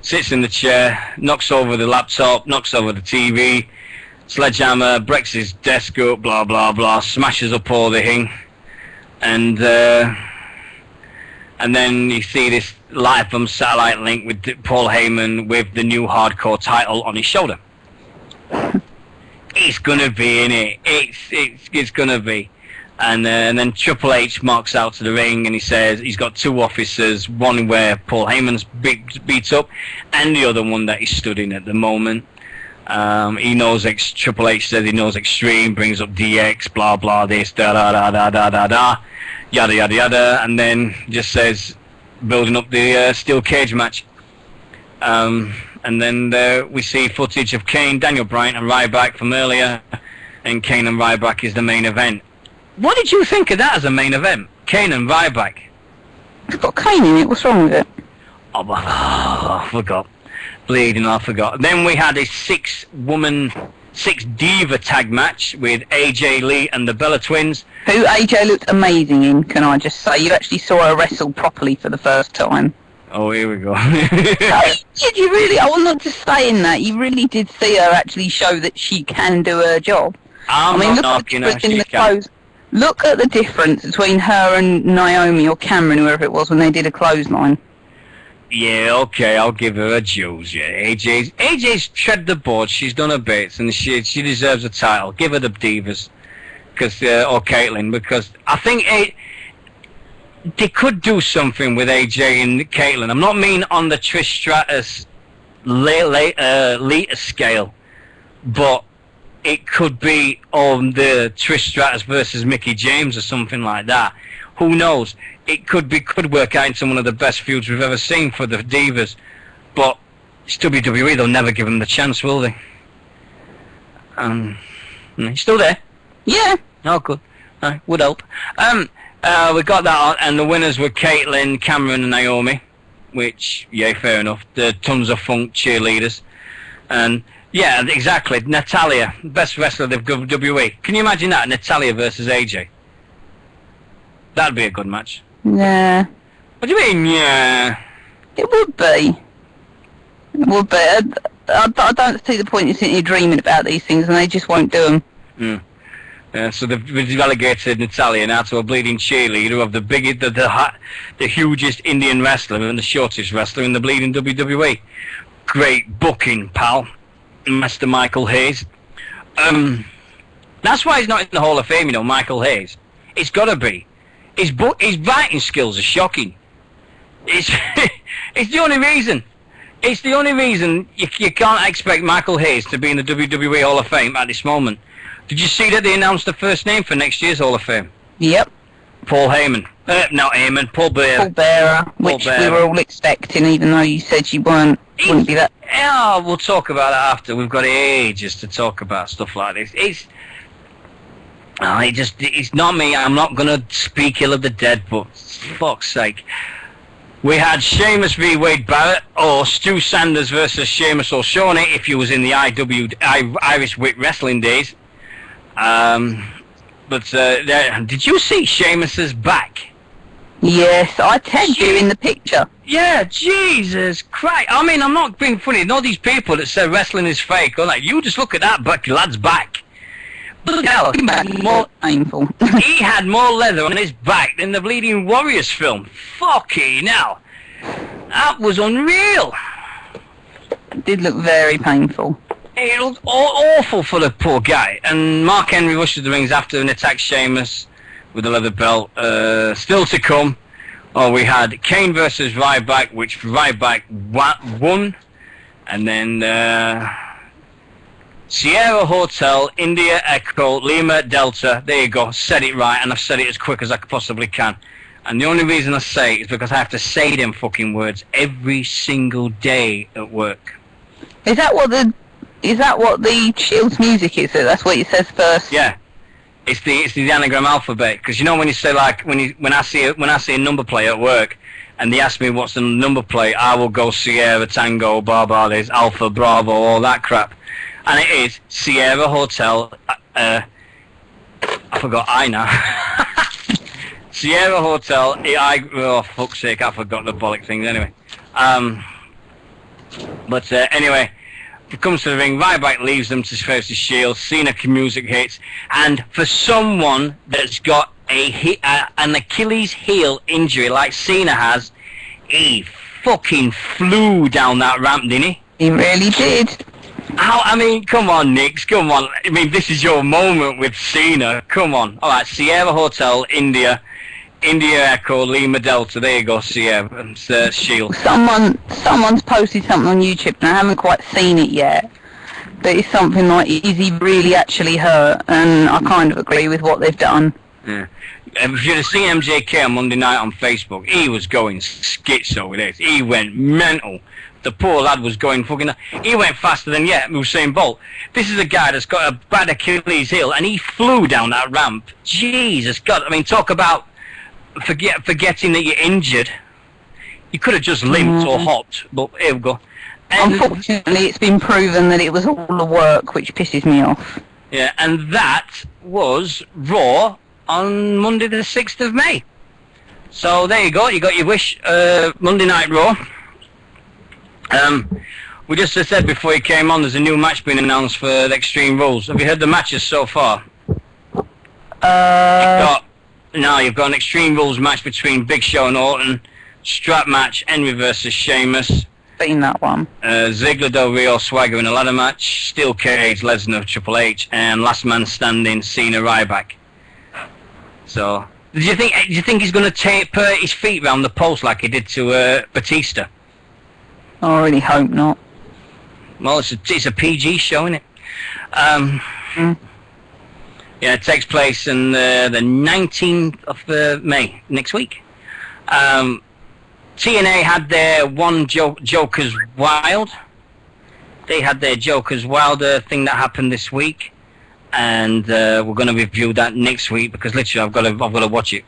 Speaker 1: sits in the chair, knocks over the laptop, knocks over the TV, sledgehammer, breaks his desk up, blah, blah, blah, smashes up all the thing, and then you see this live from satellite link with Paul Heyman with the new hardcore title on his shoulder. It's gonna be in it. It's gonna be. And then Triple H marks out to the ring and he says he's got 2 officers, one where Paul Heyman's beat up and the other one that he's stood in at the moment. He knows, Triple H says he knows Extreme, brings up DX, blah, blah, this, da, da, da, da, da, da, da, yada, yada, yada, and then just says building up the steel cage match. And then we see footage of Kane, Daniel Bryan, and Ryback from earlier, and Kane and Ryback is the main event. What did you think of that as a main event? Kane and Ryback.
Speaker 2: It's got Kane in it. What's wrong with it?
Speaker 1: Oh, I forgot. Bleeding, I forgot. Then we had a six diva tag match with AJ Lee and the Bella Twins. Who
Speaker 2: AJ looked amazing in, can I just say. You actually saw her wrestle properly for the first time.
Speaker 1: Oh, here we go.
Speaker 2: Did you really? I was not just saying that. You really did see her actually show that she can do her job.
Speaker 1: I mean, look at the difference in the clothes.
Speaker 2: Look at the difference between her and Naomi or Cameron, whoever it was, when they did a clothesline.
Speaker 1: Yeah, okay, I'll give her a dues. Yeah, AJ's tread the board. She's done her bits, and she deserves a title. Give her the divas, or Caitlyn, because I think they could do something with AJ and Caitlyn. I'm not mean on the Trish Stratus later scale, but it could be on the Trish Stratus versus Mickie James or something like that. Who knows? It could work out into one of the best feuds we've ever seen for the divas. But it's WWE. They'll never give them the chance, will they? You still there?
Speaker 2: Yeah.
Speaker 1: Oh, good. Would help. We got that on, and the winners were Caitlyn, Cameron, and Naomi, which, yeah, fair enough. The Tons of Funk cheerleaders. And, yeah, exactly. Natalya, best wrestler of WWE. Can you imagine that? Natalya versus AJ. That'd be a good match.
Speaker 2: Yeah.
Speaker 1: What do you mean, yeah?
Speaker 2: It would be. It would be. I don't see the point in sitting here dreaming about these things, and they just won't do them.
Speaker 1: So they've relegated Natalya now to a bleeding cheerleader of the hugest Indian wrestler and the shortest wrestler in the bleeding WWE. Great booking, pal. Master Michael Hayes. That's why he's not in the Hall of Fame, you know, Michael Hayes. It's got to be. His writing skills are shocking. It's the only reason. It's the only reason you can't expect Michael Hayes to be in the WWE Hall of Fame at this moment. Did you see that they announced the first name for next year's Hall of Fame?
Speaker 2: Yep.
Speaker 1: Paul Heyman. Not Heyman, Paul Bearer.
Speaker 2: Paul Bearer, which we were all expecting, even though you said you wouldn't be that.
Speaker 1: Yeah, we'll talk about that after. We've got ages to talk about stuff like this. It's not me. I'm not going to speak ill of the dead, but fuck's sake. We had Sheamus v. Wade Barrett, or Stu Sanders versus Sheamus O'Shawney, if you was in the Irish Wit Wrestling days. Did you see Sheamus's back?
Speaker 2: Yes, I tagged you in the picture.
Speaker 1: Yeah, Jesus Christ. I mean, I'm not being funny. All these people that say wrestling is fake, are like, you just look at that lad's back. But hell, he had more
Speaker 2: painful.
Speaker 1: He had more leather on his back than the Bleeding Warriors film. Fucking hell. That was unreal.
Speaker 2: It did look very painful.
Speaker 1: It looked awful for the poor guy. And Mark Henry rushed to the rings after and attacked Sheamus with the leather belt. Still to come, we had Kane versus Ryback, which Ryback won. And then Sierra Hotel, India Echo, Lima Delta. There you go. Said it right, and I've said it as quick as I possibly can. And the only reason I say it is because I have to say them fucking words every single day at work.
Speaker 2: Is that what the Shield's music is? That's what it says first.
Speaker 1: Yeah, it's the anagram alphabet. Because you know when you say like when I see a number plate at work, and they ask me what's the number plate, I will go Sierra Tango, Barbados, Alpha Bravo, all that crap, and it is Sierra Hotel. I forgot I now. Sierra Hotel. Oh fuck's sake, I forgot the bollock things anyway. Anyway. It comes to the ring, Ryback leaves them to face the Shield, Cena music hits, and for someone that's got an Achilles heel injury like Cena has, he fucking flew down that ramp, didn't he?
Speaker 2: He really did.
Speaker 1: I mean, come on, Nix, come on. I mean, this is your moment with Cena. Come on. All right, Sierra Hotel, India Echo, Lima Delta. There you go, Sierra. Shield.
Speaker 2: Someone's posted something on YouTube, and I haven't quite seen it yet. But it's something like, is he really actually hurt? And I kind of agree with what they've done.
Speaker 1: Yeah. If you'd have seen MJK on Monday night on Facebook, he was going schizo with this. He went mental. The poor lad was going fucking... He went faster than Usain Bolt. This is a guy that's got a bad Achilles heel, and he flew down that ramp. Jesus God. I mean, talk about forgetting that you're injured. You could have just limped or hopped, but here we go. And
Speaker 2: unfortunately, it's been proven that it was all a work, which pisses me off.
Speaker 1: yeah, and that was Raw on Monday the 6th of May. So there you go. You got your wish. Monday Night Raw. We just said before you came on, there's a new match being announced for the Extreme Rules. Have you heard the matches so far? You've got an Extreme Rules match between Big Show and Orton. Strap match, Henry versus Sheamus.
Speaker 2: Seen that one.
Speaker 1: Ziggler, Del Rio, Swagger in a ladder match. Steel Cage, Lesnar, Triple H, and Last Man Standing, Cena, Ryback. So, do you think he's going to put his feet round the post like he did to Batista?
Speaker 2: I really hope not.
Speaker 1: Well, it's a PG show, isn't it? Yeah, it takes place on the 19th of May, next week. TNA had their one Joker's Wild. They had their Joker's Wilder thing that happened this week, and we're going to review that next week because literally I've got to watch it.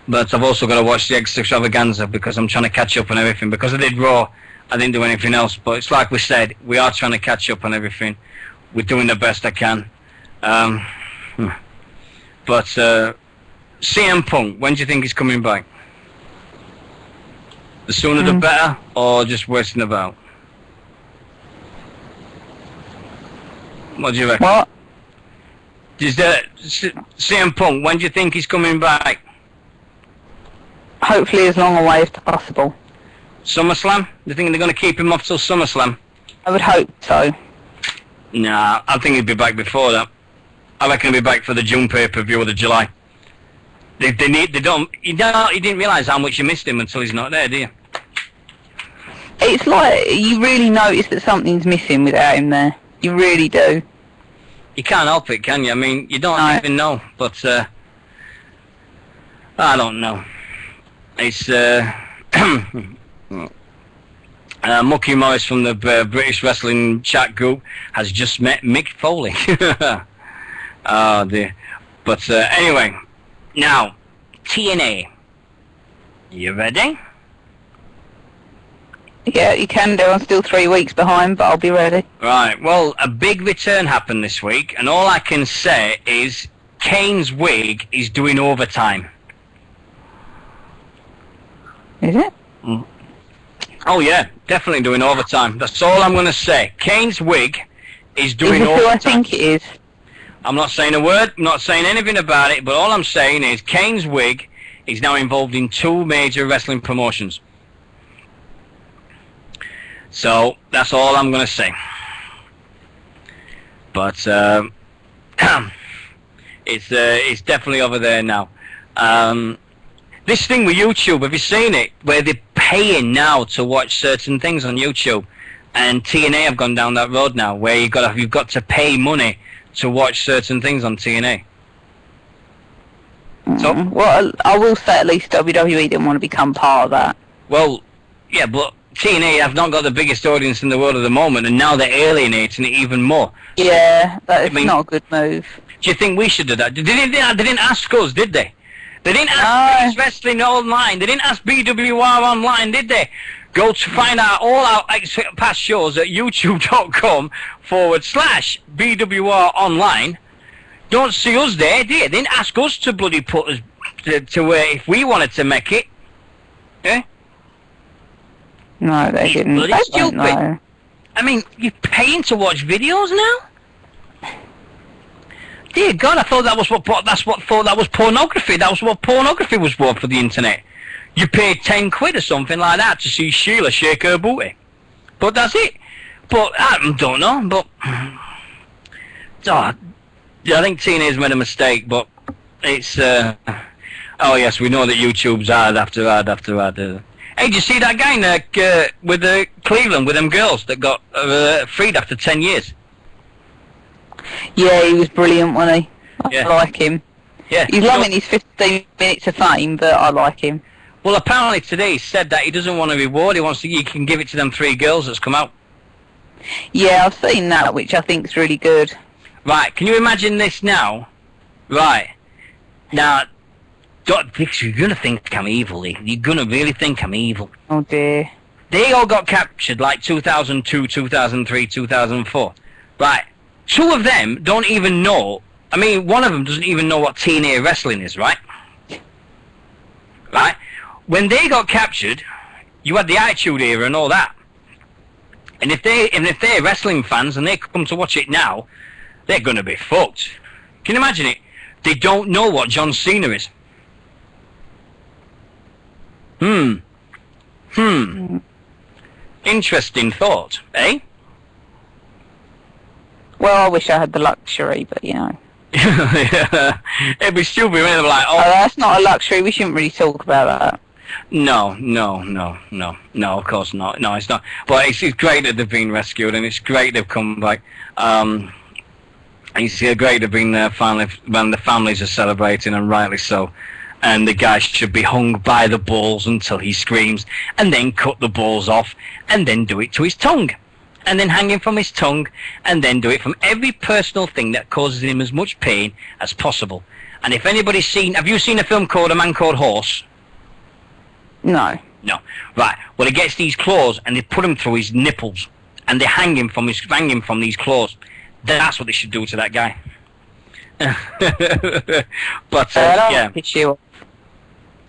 Speaker 1: But I've also got to watch the Extravaganza because I'm trying to catch up on everything. Because I did Raw, I didn't do anything else. But it's like we said, we are trying to catch up on everything. We're doing the best I can. But CM Punk, when do you think he's coming back? The sooner the better, or just wasting about? What do you reckon?
Speaker 2: What?
Speaker 1: Is that CM Punk, when do you think he's coming back?
Speaker 2: Hopefully as long away as possible.
Speaker 1: SummerSlam? Do you think they're going to keep him off till SummerSlam?
Speaker 2: I would hope so.
Speaker 1: Nah, I think he'd be back before that. I reckon he'll be back for the June pay-per-view or the July. You didn't realise how much you missed him until he's not there, do you?
Speaker 2: It's like you really notice that something's missing without him there. You really do.
Speaker 1: You can't help it, can you? I mean, you don't even know, but I don't know. It's Mucky Morris from the British Wrestling chat group has just met Mick Foley. Oh dear. But anyway, now TNA. You ready?
Speaker 2: Yeah, you can do. I'm still 3 weeks behind, but I'll be ready.
Speaker 1: Right. Well, a big return happened this week, and all I can say is Kane's wig is doing overtime.
Speaker 2: Is it?
Speaker 1: Oh yeah, definitely doing overtime. That's all I'm going to say. Kane's wig is doing
Speaker 2: Is it
Speaker 1: overtime.
Speaker 2: who I think it is?
Speaker 1: I'm not saying a word, I'm not saying anything about it, but all I'm saying is Kane's wig is now involved in 2 major wrestling promotions. So, that's all I'm going to say. But, it's definitely over there now. This thing with YouTube, have you seen it? Where they're paying now to watch certain things on YouTube. And TNA have gone down that road now, where you've got to pay money to watch certain things on TNA. So,
Speaker 2: well, I will say at least WWE didn't want to become part of that.
Speaker 1: Well, yeah, but TNA have not got the biggest audience in the world at the moment, and now they're alienating it even more.
Speaker 2: Yeah, that is not a good move.
Speaker 1: Do you think we should do that? They didn't ask us, did they? They didn't ask Wrestling Online. They didn't ask BWR Online, did they? Go to find out all our past shows at youtube.com/BWR Online. Don't see us there, do you? They didn't ask us to bloody put us to if we wanted to make it. Eh?
Speaker 2: No, they didn't.
Speaker 1: Bloody stupid. I mean, you're paying to watch videos now? Dear God, I thought that was what pornography. That was what pornography was for the internet. You paid 10 quid or something like that to see Sheila shake her booty. But that's it. But I don't know. But I think TNA's made a mistake. But it's oh yes, we know that YouTube's hard after hard after hard. Hey, did you see that guy in with Cleveland with them girls that got freed after 10 years?
Speaker 2: Yeah, he was brilliant, wasn't he? I like him.
Speaker 1: Yeah.
Speaker 2: He's loving his 15 minutes of fame, but I like him.
Speaker 1: Well, apparently today he said that he doesn't want a reward. He wants to. You can give it to them 3 girls that's come out.
Speaker 2: Yeah, I've seen that, which I think's really good.
Speaker 1: Right. Can you imagine this now? Right. Now, you're gonna think I'm evil. You're gonna really think I'm evil.
Speaker 2: Oh dear.
Speaker 1: They all got captured like 2002, 2003, 2004. Right. 2 of them don't even know. I mean, one of them doesn't even know what TNA wrestling is, right? Right. When they got captured, you had the Attitude Era and all that. And if they're wrestling fans and they come to watch it now, they're gonna be fucked. Can you imagine it? They don't know what John Cena is. Interesting thought, eh?
Speaker 2: Well, I wish I had the luxury, but you know.
Speaker 1: Yeah. It'd be stupid when they're like,
Speaker 2: Oh, that's not a luxury. We shouldn't really talk about that.
Speaker 1: No, of course not. No, it's not. But it's great that they've been rescued, and it's great they've come back. And it's great they've been there finally when the families are celebrating, and rightly so. And the guy should be hung by the balls until he screams, and then cut the balls off, and then do it to his tongue. And then hang him from his tongue, and then do it from every personal thing that causes him as much pain as possible. And if anybody's have you seen a film called A Man Called Horse?
Speaker 2: No.
Speaker 1: No. Right. Well, he gets these claws, and they put him through his nipples, and they hang him from these claws. That's what they should do to that guy. But yeah.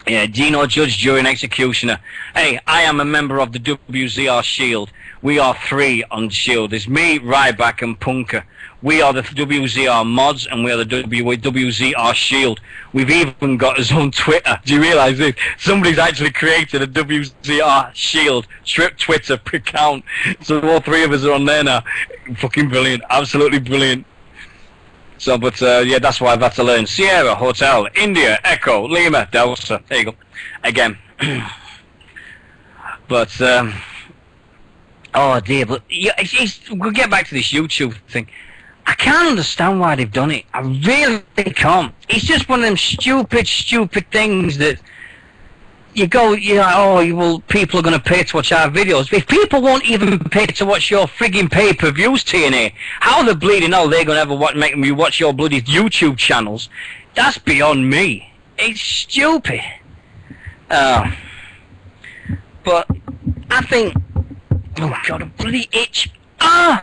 Speaker 1: Yeah, Dino Judge, jury and executioner. Hey, I am a member of the WZR Shield. We are 3 on Shield. There's me, Ryback, and Punker. We are the WZR mods, and we are the WZR Shield. We've even got his own Twitter. Do you realise this? Somebody's actually created a WZR Shield Twitter account. So all 3 of us are on there now. Fucking brilliant. Absolutely brilliant. So, but yeah, that's why I've had to learn. Sierra, Hotel, India, Echo, Lima, Delta. There you go. Again. But, oh dear, but yeah, we'll get back to this YouTube thing. I can't understand why they've done it. I really can't. It's just one of them stupid things that you go, well, people are going to pay to watch our videos. If people won't even pay to watch your frigging pay-per-views, TNA, how the bleeding hell they're going to ever make me watch your bloody YouTube channels? That's beyond me. It's stupid. But I think, oh God, a bloody itch. Oh,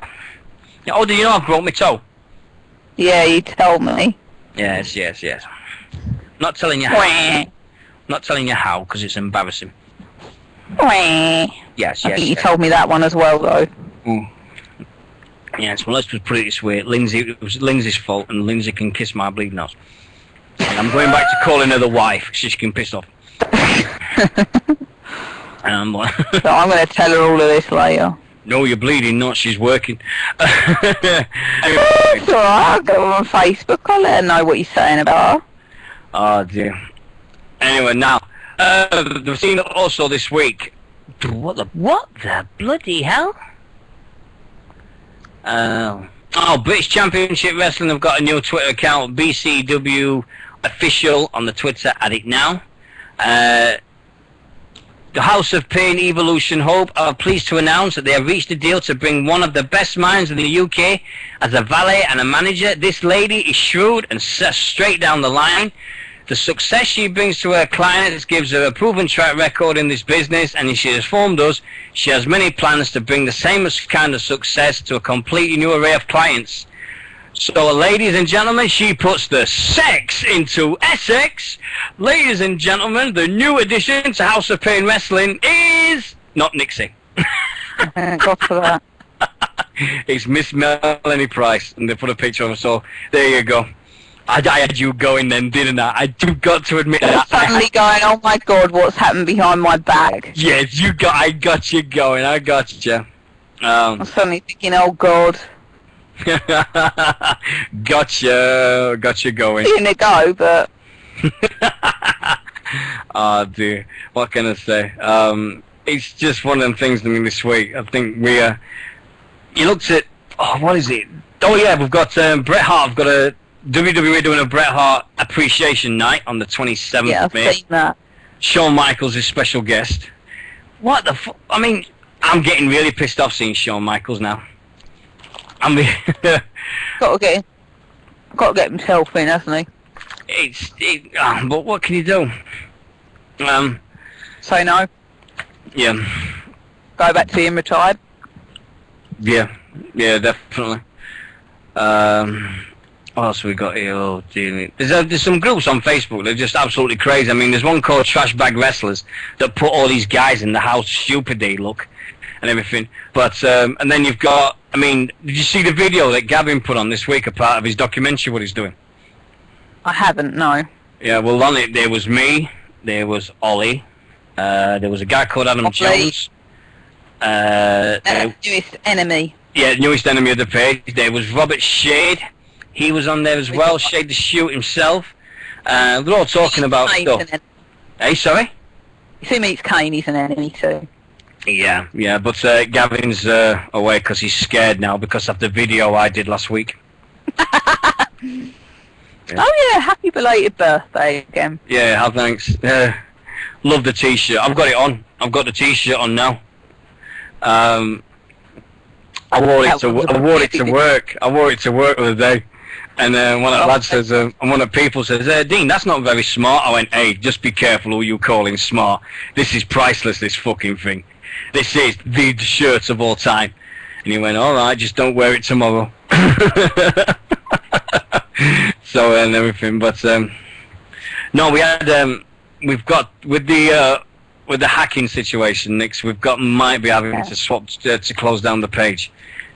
Speaker 1: do you know I've broke my toe?
Speaker 2: Yeah, you told me.
Speaker 1: Yes. Not telling you how. Not telling you how, because it's embarrassing. Yes.
Speaker 2: I think you told me that one as well, though.
Speaker 1: Yes, well, let's just put it this way. It was Lindsay's fault, and Lindsay can kiss my bleeding nose. And I'm going back to calling her the wife, so she can piss off. And I'm like...
Speaker 2: So I'm going to tell her all of this later.
Speaker 1: No, you're bleeding, not she's working. Anyway.
Speaker 2: It's alright, I'll go on Facebook, I'll let her know what you're saying about her.
Speaker 1: Oh, dear. Anyway, now, we've seen also this week. What the bloody hell? British Championship Wrestling have got a new Twitter account, BCW Official on the Twitter, at it now. The House of Pain Evolution Hope are pleased to announce that they have reached a deal to bring one of the best minds in the UK as a valet and a manager. This lady is shrewd and straight down the line. The success she brings to her clients gives her a proven track record in this business, and she has informed us she has many plans to bring the same kind of success to a completely new array of clients. So, ladies and gentlemen, she puts the sex into Essex. Ladies and gentlemen, the new addition to House of Pain Wrestling is not Nixy.
Speaker 2: Go for that.
Speaker 1: It's Miss Melanie Price, and they put a picture of her, so there you go. I had you going then, didn't I? I do got to admit that.
Speaker 2: Suddenly going, oh my God, what's happened behind my back?
Speaker 1: Yes, I got you going, I got you.
Speaker 2: I'm suddenly thinking, oh God.
Speaker 1: Got you going.
Speaker 2: Didn't it go, but...
Speaker 1: Oh dear, what can I say? It's just one of them things to me this week. I think you looked at, what is it? Oh yeah, we've got Bret Hart. I've got WWE doing a Bret Hart appreciation night on the 27th
Speaker 2: Yeah,
Speaker 1: of May.
Speaker 2: I've seen that.
Speaker 1: Shawn Michaels is special guest. What the fuck? I mean, I'm getting really pissed off seeing Shawn Michaels now. I mean,
Speaker 2: Got to get himself in, hasn't he?
Speaker 1: but what can you do?
Speaker 2: Say no.
Speaker 1: Yeah,
Speaker 2: Go back to being retired.
Speaker 1: yeah, definitely. What else have we got here? Oh, dear. There's some groups on Facebook that are just absolutely crazy. I mean, there's one called Trash Bag Wrestlers that put all these guys in the how stupid they look and everything. But and then you've got, I mean, did you see the video that Gavin put on this week, a part of his documentary, what he's doing?
Speaker 2: I haven't, no.
Speaker 1: Yeah, well, on it there was me, there was Ollie, there was a guy called Adam Jones.
Speaker 2: Newest enemy.
Speaker 1: Yeah, newest enemy of the page. There was Robert Shade. He was on there as well. Shade the Shoot himself. They're all talking about stuff. Hey, sorry?
Speaker 2: If he meets Kane, he's an enemy too.
Speaker 1: Yeah, but Gavin's away because he's scared now because of the video I did last week.
Speaker 2: Oh yeah, happy belated birthday again.
Speaker 1: Yeah, thanks. Love the t-shirt. I've got it on. I've got the t-shirt on now. I wore it to work. I wore it to work the other day. And one of the lads says, and one of the people says, Dean, that's not very smart. I went, hey, just be careful who you calling smart. This is priceless, this fucking thing. This is the shirt of all time. And he went, all right, just don't wear it tomorrow. So, and everything. But, no, we've got, with the hacking situation, Nix, might be having to swap, to close down the page.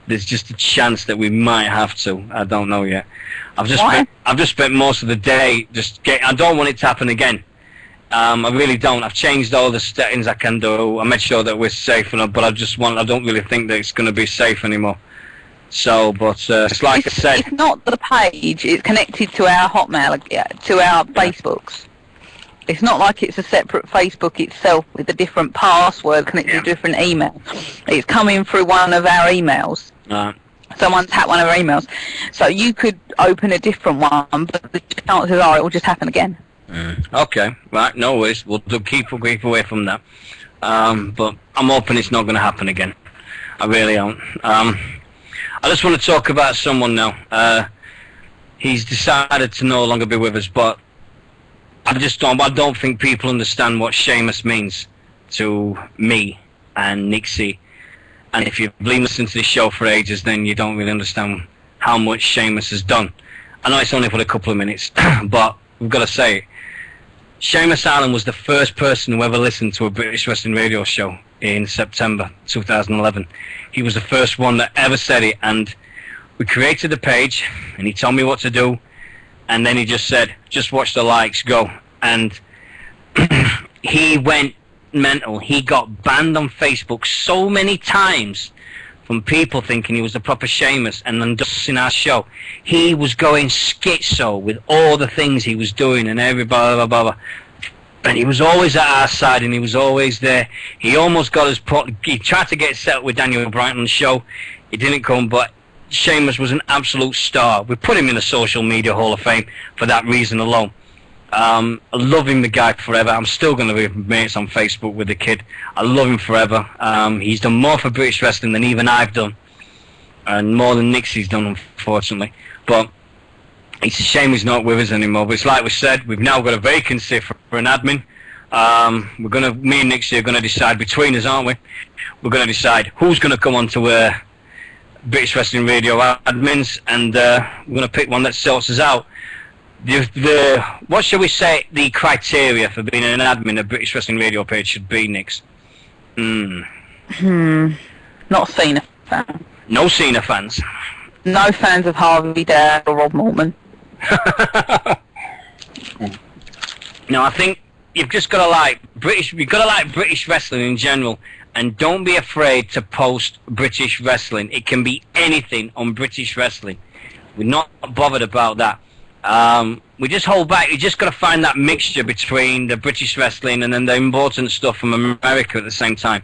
Speaker 1: There's just a chance that we might have to. I don't know yet. I've just spent most of the day I don't want it to happen again. I really don't. I've changed all the settings I can do. I made sure that we're safe enough, but I don't really think that it's going to be safe anymore. So, but it's like I said.
Speaker 2: It's not the page. It's connected to our Hotmail, to our Facebooks. It's not like it's a separate Facebook itself with a different password connected to a different email. It's coming through one of our emails. Someone's hacked one of our emails. So you could open a different one, but the chances are it will just happen again.
Speaker 1: Okay, right, no worries. We'll keep away from that. But I'm hoping it's not going to happen again. I really don't. I just want to talk about someone now. He's decided to no longer be with us, but I don't think people understand what Seamus means to me and Nixy. And if you've been listening to this show for ages, then you don't really understand how much Seamus has done. I know it's only for a couple of minutes, but we've got to say it. Seamus Allen was the first person who ever listened to a British Wrestling radio show in September 2011. He was the first one that ever said it, and we created the page, and he told me what to do, and then he just said, just watch the likes, go. And he went mental. He got banned on Facebook so many times from people thinking he was the proper Seamus and endorsing our show. He was going schizo with all the things he was doing and everybody, blah, blah, blah. But he was always at our side and he was always there. He almost got us he tried to get set with Daniel Bryan on the show. It didn't come, but Seamus was an absolute star. We put him in the Social Media Hall of Fame for that reason alone. I love him, the guy, forever. I'm still going to be mates on Facebook with the kid. I love him forever. He's done more for British wrestling than even I've done, and more than Nixie's done, unfortunately. But it's a shame he's not with us anymore. But it's like we said, we've now got a vacancy for an admin. Me and Nixie are going to decide between us, aren't we? We're going to decide who's going to come on to British Wrestling Radio admins, and we're going to pick one that sorts us out. What shall we say the criteria for being an admin of British Wrestling Radio page should be, Nix?
Speaker 2: Not Cena fan.
Speaker 1: No Cena fans.
Speaker 2: No fans of Harvey Dare or Rob Mortman.
Speaker 1: No, I think you've just got to like British. You've got to like British wrestling in general, and don't be afraid to post British wrestling. It can be anything on British wrestling. We're not bothered about that. We just hold back. You just got to find that mixture between the British wrestling and then the important stuff from America at the same time.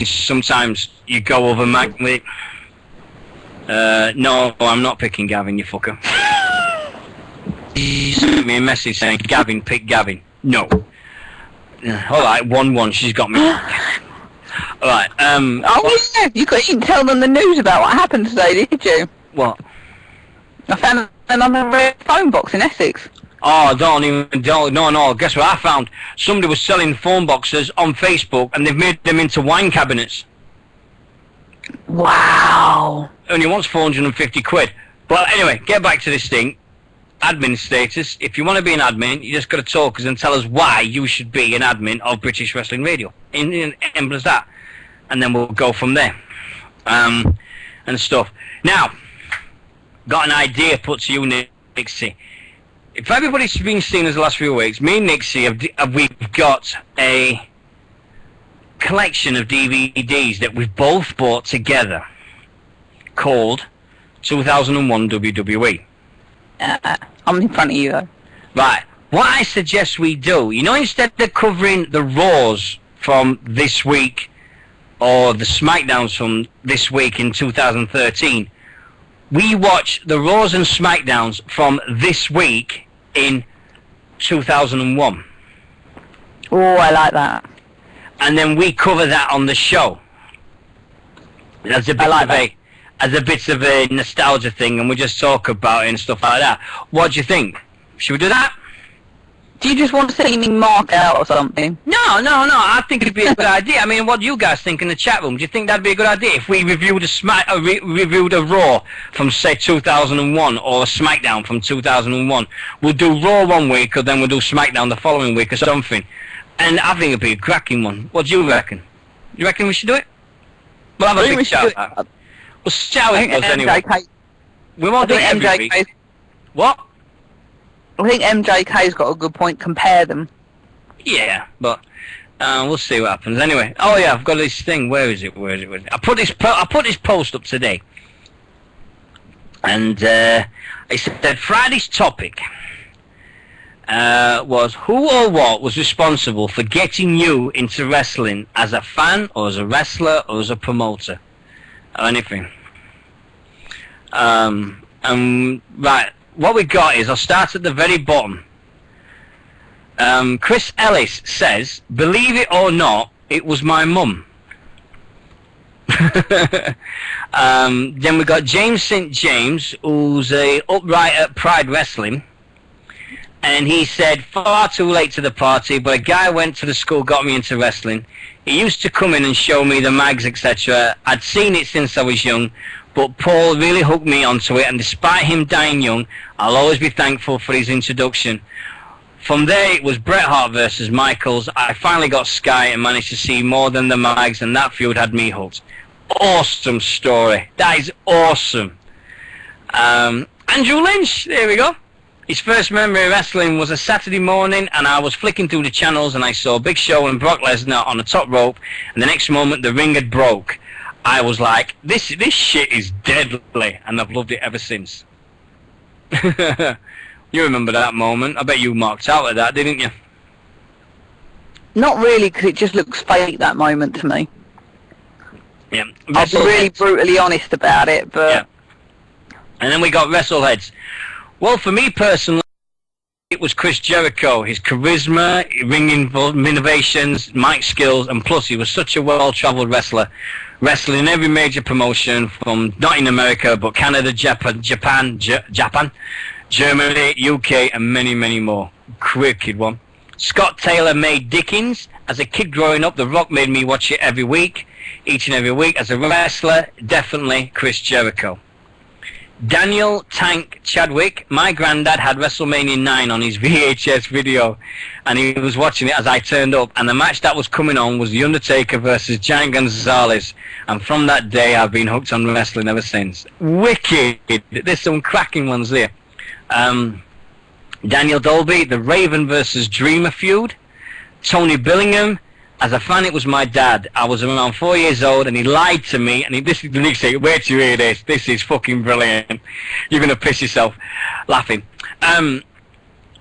Speaker 1: Sometimes you go over with. No, I'm not picking Gavin, you fucker. she sent me a message saying, Gavin, pick Gavin. No. All right, 1-1. She's got me. All right.
Speaker 2: Oh yeah, you couldn't tell them the news about what happened today, did you?
Speaker 1: What?
Speaker 2: I found another red phone box in Essex.
Speaker 1: Oh, no. Guess what I found? Somebody was selling phone boxes on Facebook, and they've made them into wine cabinets.
Speaker 2: Wow.
Speaker 1: Only wants 450 quid. But anyway, get back to this thing. Admin status. If you want to be an admin, you just got to talk us and tell us why you should be an admin of British Wrestling Radio. Simple as that. And then we'll go from there. And stuff. Now, got an idea put to you, Nixy. If everybody's been seeing us the last few weeks, me and Nixy we've got a collection of DVDs that we've both bought together called 2001 WWE.
Speaker 2: I'm in front of you though.
Speaker 1: Right. What I suggest we do, instead of covering the Raws from this week or the SmackDowns from this week in 2013, we watch the Raws and SmackDowns from this week in 2001.
Speaker 2: Oh, I like that.
Speaker 1: And then we cover that on the show. As a bit of a nostalgia thing, and we just talk about it and stuff like that. What do you think? Should we do that?
Speaker 2: Do you just want to see me mark out or something?
Speaker 1: No. I think it'd be a good idea. I mean, what do you guys think in the chat room? Do you think that'd be a good idea if we reviewed reviewed a Raw from say 2001 or a SmackDown from 2001? We'll do Raw one week, or then we'll do SmackDown the following week or something. And I think it'd be a cracking one. What do you reckon? You reckon we should do it? We'll have a big shout out. We'll shout it us anyway. We won't do it every week. What?
Speaker 2: I think MJK's got a good point. Compare them.
Speaker 1: Yeah, but we'll see what happens. Anyway, oh yeah, I've got this thing. Where is it? I put this post up today, and I said Friday's topic was who or what was responsible for getting you into wrestling as a fan, or as a wrestler, or as a promoter, or anything. Right. What we got is, I'll start at the very bottom. Chris Ellis says, believe it or not, it was my mum. Then we got James St. James, who's a upright at Pride Wrestling. And he said, far too late to the party, but a guy went to the school, got me into wrestling. He used to come in and show me the mags, etc. I'd seen it since I was young, but Paul really hooked me onto it, and despite him dying young, I'll always be thankful for his introduction. From there, it was Bret Hart versus Michaels. I finally got Sky and managed to see more than the mags, and that feud had me hooked. Awesome story. That is awesome. Andrew Lynch, there we go. His first memory of wrestling was a Saturday morning, and I was flicking through the channels, and I saw Big Show and Brock Lesnar on the top rope, and the next moment the ring had broke. I was like, this shit is deadly, and I've loved it ever since. You remember that moment? I bet you marked out at that, didn't you?
Speaker 2: Not really, because it just looks fake, that moment, to me.
Speaker 1: Yeah.
Speaker 2: I'll be really brutally honest about it, but...
Speaker 1: Yeah. And then we got Wrestleheads. Well, for me personally, it was Chris Jericho. His charisma, ring innovations, mic skills, and plus he was such a well-travelled wrestler, wrestling in every major promotion from, not in America, but Canada, Japan, Germany, UK, and many, many more. Wicked one. Scott Taylor made Dickens. As a kid growing up, The Rock made me watch it every week, each and every week. As a wrestler, definitely Chris Jericho. Daniel Tank Chadwick, my granddad had WrestleMania 9 on his VHS video, and he was watching it as I turned up, and the match that was coming on was The Undertaker versus Giant Gonzalez, and from that day I've been hooked on wrestling ever since. Wicked! There's some cracking ones there. Daniel Dolby, the Raven versus Dreamer feud. Tony Billingham, as a fan, it was my dad. I was around 4 years old, and he lied to me. And this is the next thing. Wait till you hear this. This is fucking brilliant. You're gonna piss yourself laughing.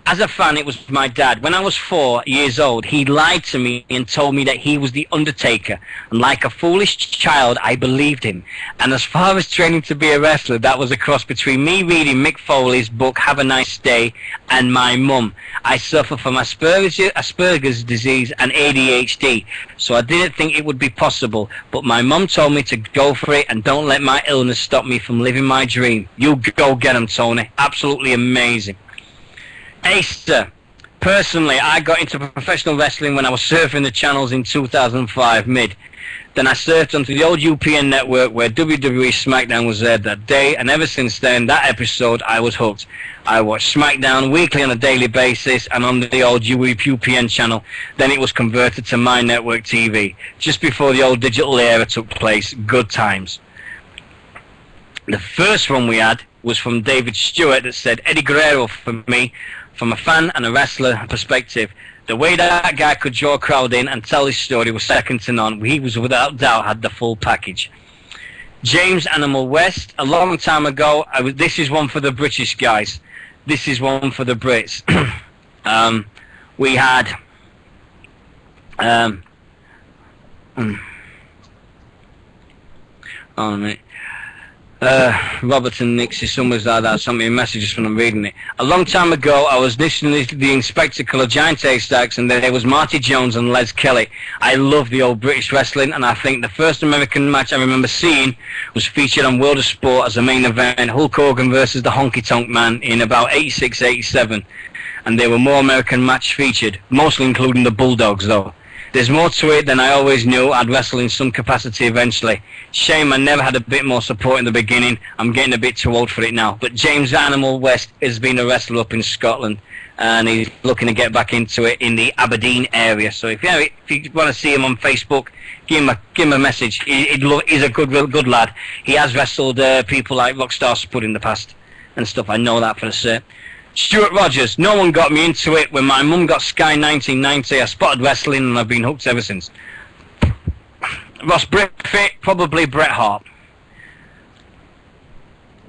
Speaker 1: as a fan, it was my dad. When I was 4 years old, he lied to me and told me that he was the Undertaker. And like a foolish child, I believed him. And as far as training to be a wrestler, that was a cross between me reading Mick Foley's book, Have a Nice Day, and my mum. I suffer from Asperger's disease and ADHD, so I didn't think it would be possible. But my mum told me to go for it and don't let my illness stop me from living my dream. You go get him, Tony. Absolutely amazing. Acer. Personally, I got into professional wrestling when I was surfing the channels in 2005 mid. Then I surfed onto the old UPN network where WWE SmackDown was aired that day, and ever since then, that episode, I was hooked. I watched SmackDown weekly on a daily basis and on the old UPN channel. Then it was converted to My Network TV. Just before the old digital era took place, good times. The first one we had was from David Stewart that said, Eddie Guerrero for me, from a fan and a wrestler perspective. The way that guy could draw a crowd in and tell his story was second to none. He was without doubt had the full package. James Animal West, a long time ago, this is one for the British guys. This is one for the Brits. We had... oh, mate. Robert and Nixy, somewhere like that, sent me a message when I'm reading it. A long time ago, I was listening to the Spectacle of Giant Haystacks, and there was Marty Jones and Les Kelly. I love the old British wrestling, and I think the first American match I remember seeing was featured on World of Sport as a main event, Hulk Hogan versus the Honky Tonk Man in about 86, 87. And there were more American matches featured, mostly including the Bulldogs, though. There's more to it than I always knew. I'd wrestle in some capacity eventually. Shame I never had a bit more support in the beginning. I'm getting a bit too old for it now. But James Animal West has been a wrestler up in Scotland, and he's looking to get back into it in the Aberdeen area. So if you want to see him on Facebook, give him a message. He's a good lad. He has wrestled people like Rockstar Spud in the past and stuff. I know that for a cert. Stuart Rogers, no one got me into it. When my mum got Sky 1990, I spotted wrestling and I've been hooked ever since. Ross Brickfit, probably Bret Hart.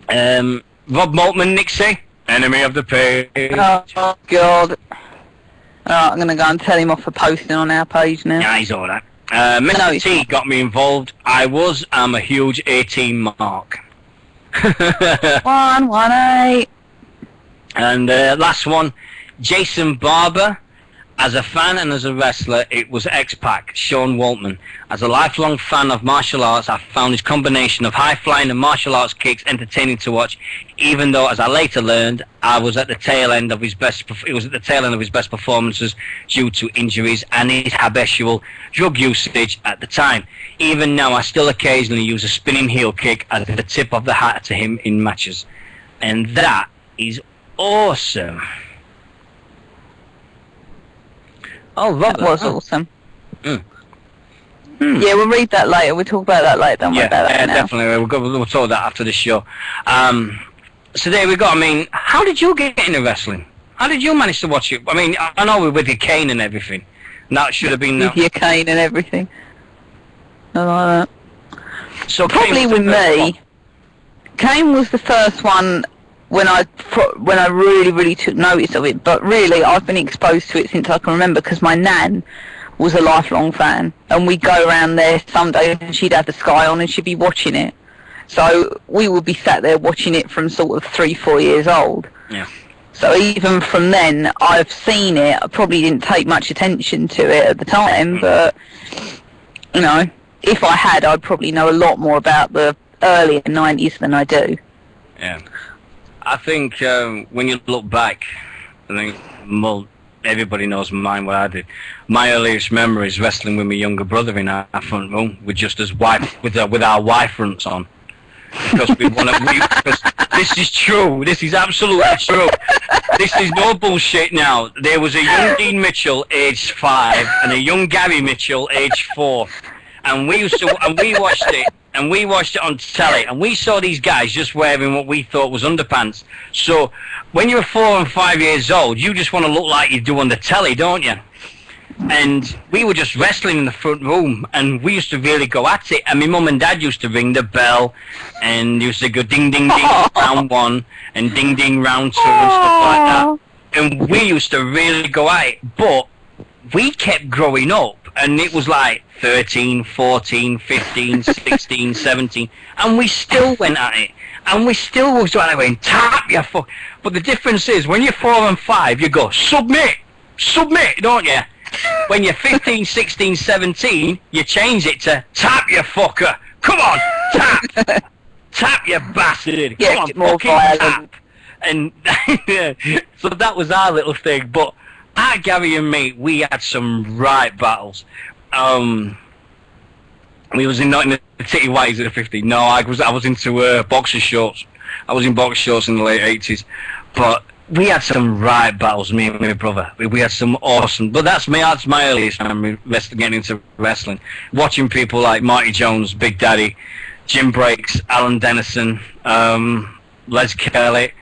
Speaker 1: Rob Maltman, Nixy, enemy of the page.
Speaker 2: Oh, God. I'm going to go and tell him off for posting on our page now.
Speaker 1: Yeah, he's alright. Mr. T got me involved. I'm a huge 18 mark.
Speaker 2: 118.
Speaker 1: And last one, Jason Barber. As a fan and as a wrestler, it was X-Pac, Sean Waltman. As a lifelong fan of martial arts, I found his combination of high-flying and martial arts kicks entertaining to watch, even though, as I later learned, it was at the tail end of his best performances due to injuries and his habitual drug usage at the time. Even now, I still occasionally use a spinning heel kick as the tip of the hat to him in matches. And that is awesome.
Speaker 2: Oh, that was awesome. Yeah, we'll read that later. We'll talk about that later. Don't worry about that now.
Speaker 1: Definitely. We'll talk that after the show. So there we go. I mean, how did you get into wrestling? How did you manage to watch it? I mean, I know we're with your cane and everything. That should have been...
Speaker 2: With your cane and everything. I like that.
Speaker 1: So
Speaker 2: probably with me, Kane was the first one when I really took notice of it, but really I've been exposed to it since I can remember, because my nan was a lifelong fan, and we'd go around there some days and she'd have the Sky on and she'd be watching it. So we would be sat there watching it from sort of 3-4 years old.
Speaker 1: Yeah.
Speaker 2: So even from then, I've seen it. I probably didn't take much attention to it at the time, but, you know, if I had, I'd probably know a lot more about the earlier 90s than I do.
Speaker 1: Yeah. I think when you look back, I think everybody knows mine, what I did. My earliest memory is wrestling with my younger brother in our front room with our Y fronts on. Because because this is true. This is absolutely true. This is no bullshit now. There was a young Dean Mitchell, aged 5, and a young Gary Mitchell, aged 4. And we watched it on telly, and we saw these guys just wearing what we thought was underpants. So when you're 4 and 5 years old, you just want to look like you do on the telly, don't you? And we were just wrestling in the front room, and we used to really go at it. And my mum and dad used to ring the bell, and used to go ding, ding, ding, round 1, and ding, ding, round 2, and stuff like that. and we used to really go at it, but we kept growing up, and it was like 13, 14, 15, 16, 17, and we still went at it, and we still was going, tap your fuck. But the difference is, when you're 4 and 5, you go, submit, don't you? When you're 15, 16, 17, you change it to tap your fucker. Come on, tap. Tap, you bastard.
Speaker 2: Yeah,
Speaker 1: come on,
Speaker 2: more
Speaker 1: fucking
Speaker 2: violent.
Speaker 1: tap. And so that was our little thing. But Gary and me, we had some right battles. We was not in the titty whities at the 50. No, I was into boxer shorts. I was in boxer shorts in the late 80s. But we had some right battles, me and my brother. We had some awesome. But that's my earliest memory getting into wrestling. Watching people like Marty Jones, Big Daddy, Jim Breaks, Alan Dennison, Les Kelly,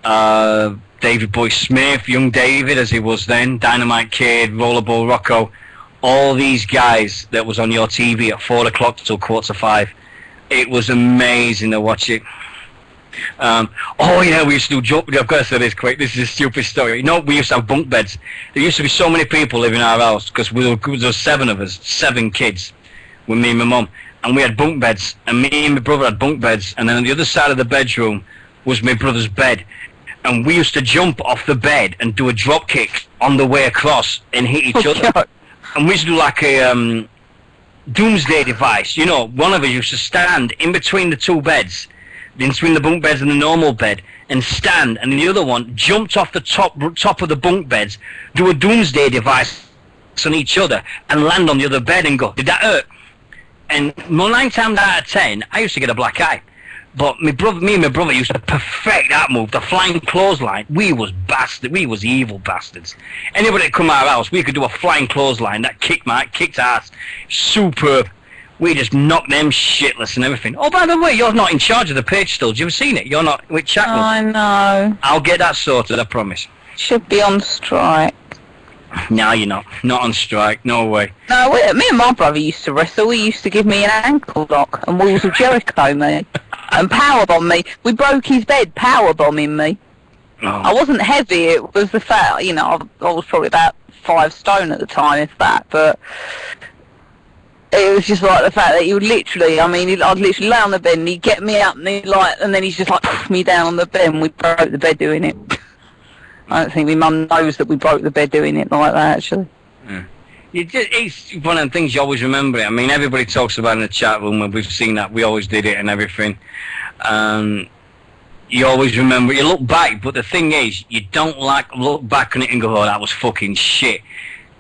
Speaker 1: David Boy Smith, Young David as he was then, Dynamite Kid, Rollerball Rocco, all these guys that was on your TV at 4 o'clock till 4:45. It was amazing to watch it. Oh yeah, we used to do jump. I've got to say this quick. This is a stupid story. You know, we used to have bunk beds. There used to be so many people living in our house because there was 7 of us, 7 kids, with me and my mum, and we had bunk beds. And me and my brother had bunk beds, and then on the other side of the bedroom was my brother's bed. And we used to jump off the bed and do a drop kick on the way across and hit each other. God. And we used to do like a doomsday device. You know, one of us used to stand in between the 2 beds, in between the bunk beds and the normal bed, and stand, and the other one jumped off the top of the bunk beds, do a doomsday device on each other, and land on the other bed and go, did that hurt? And 9 times out of 10, I used to get a black eye. But me and my brother used to perfect that move, the flying clothesline. We was evil bastards. Anybody that come out of our house, we could do a flying clothesline that kicked ass. Superb. We just knocked them shitless and everything. Oh, by the way, you're not in charge of the page still. Have you ever seen it? You're not with Chatwell.
Speaker 2: I know.
Speaker 1: I'll get that sorted, I promise.
Speaker 2: Should be on strike.
Speaker 1: No, you're not. Not on strike. No way.
Speaker 2: No, me and my brother used to wrestle. He used to give me an ankle lock and Walls of Jericho me. And powerbomb me. We broke his bed powerbombing me. Oh. I wasn't heavy. It was the fact, you know, I was probably about 5 stone at the time, if that. But it was just like the fact that he would literally, I'd literally lay on the bed and he'd get me up and and then he's just like push me down on the bed and we broke the bed doing it. I don't think my mum knows that we broke the bed doing it like that, actually.
Speaker 1: Yeah. It's one of the things you always remember it. I mean, everybody talks about it in the chat room when we've seen that. We always did it and everything. You always remember. You look back, but the thing is, you don't look back on it and go, oh, that was fucking shit.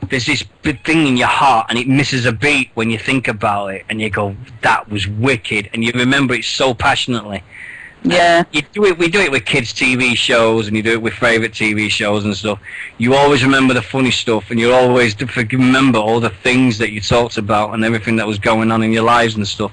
Speaker 1: There's this big thing in your heart and it misses a beat when you think about it and you go, that was wicked. And you remember it so passionately.
Speaker 2: Yeah.
Speaker 1: We do it with kids' TV shows, and you do it with favourite TV shows and stuff. You always remember the funny stuff, and you always remember all the things that you talked about and everything that was going on in your lives and stuff.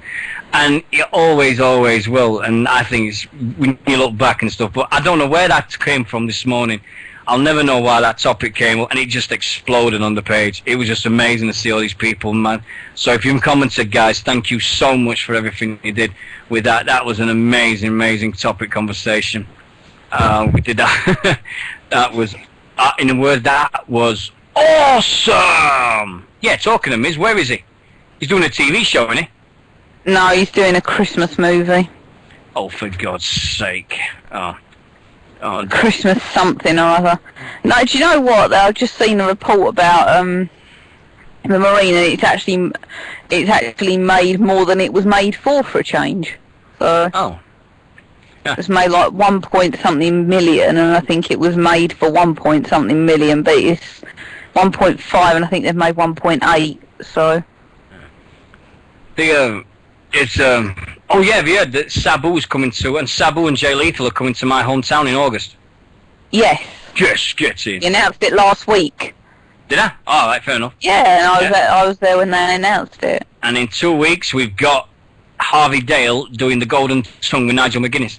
Speaker 1: And you always will. And I think it's when you look back and stuff. But I don't know where that came from this morning. I'll never know why that topic came up, and it just exploded on the page. It was just amazing to see all these people, man. So if you've commented, guys, thank you so much for everything you did with that. That was an amazing topic conversation. We did that. That was, in a word, that was awesome. Yeah, talking to Miz, where is he? He's doing a TV show, isn't he?
Speaker 2: No, he's doing a Christmas movie.
Speaker 1: Oh, for God's sake. Oh,
Speaker 2: Christmas something or other. No, do you know what? I've just seen a report about the Marine, and it's actually made more than it was made for a change. So
Speaker 1: oh, yeah.
Speaker 2: It was made like 1 point something million, and I think it was made for 1 point something million, but it's 1.5, and I think they've made 1.8. So oh yeah, have you heard that Sabu's coming to, and Sabu and Jay Lethal are coming to my hometown in August? Yes.
Speaker 1: Just get in.
Speaker 2: You announced it last week.
Speaker 1: Did I? Oh, right, fair enough.
Speaker 2: Yeah, and I was there when they announced it.
Speaker 1: And in 2 weeks, we've got Harvey Dale doing the Golden Tongue with Nigel McGuinness.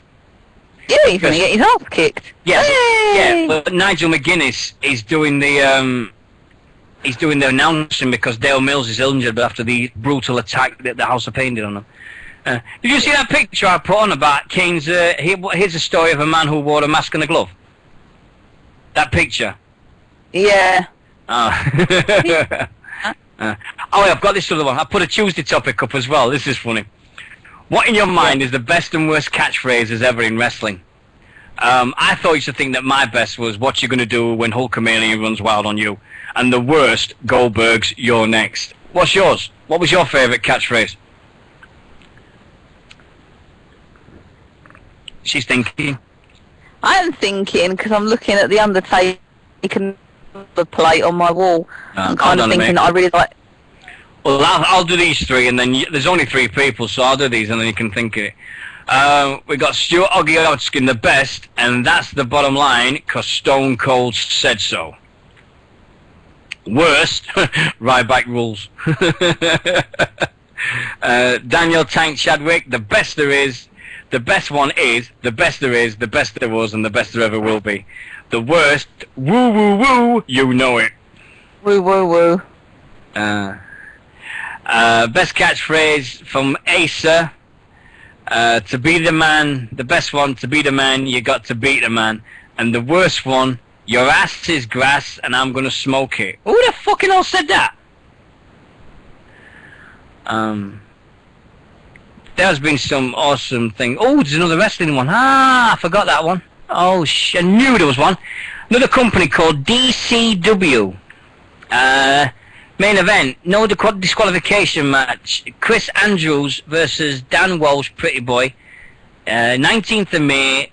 Speaker 2: Yeah, he's going to get his ass kicked.
Speaker 1: Yeah,
Speaker 2: Yay!
Speaker 1: yeah. But Nigel McGuinness is doing the announcing because Dale Mills is injured after the brutal attack that the House of Pain did on him. Did you see that picture I put on about Kane's? Here's a story of a man who wore a mask and a glove. That picture.
Speaker 2: Yeah.
Speaker 1: Oh. Oh, I've got this other one. I put a Tuesday topic up as well. This is funny. What in your mind is the best and worst catchphrases ever in wrestling? I thought you should think that my best was what you're going to do when Hulkamania runs wild on you. And the worst, Goldberg's you're next. What's yours? What was your favourite catchphrase? She's thinking.
Speaker 2: I'm thinking because I'm looking at the Undertaker plate on my wall. I'm kind of thinking that I really like.
Speaker 1: Well, I'll do these three, and then there's only 3 people, so I'll do these, and then you can think of it. We got Stuart Ogiotskin, the best, and that's the bottom line, because Stone Cold said so. Worst, Ryback rules. Daniel Tank Chadwick, the best there is. The best one is, the best there is, the best there was, and the best there ever will be. The worst, woo woo woo, you know it.
Speaker 2: Woo woo woo.
Speaker 1: Best catchphrase from Asa. To be the man, the best one, to be the man, you got to beat the man. And the worst one, your ass is grass and I'm gonna smoke it. Who the fucking hell said that? There's been some awesome thing. Oh, there's another wrestling one. Ah, I forgot that one. Oh, I knew there was one. Another company called DCW. Main event, no disqualification match. Chris Andrews versus Dan Walsh, Pretty Boy. 19th of May.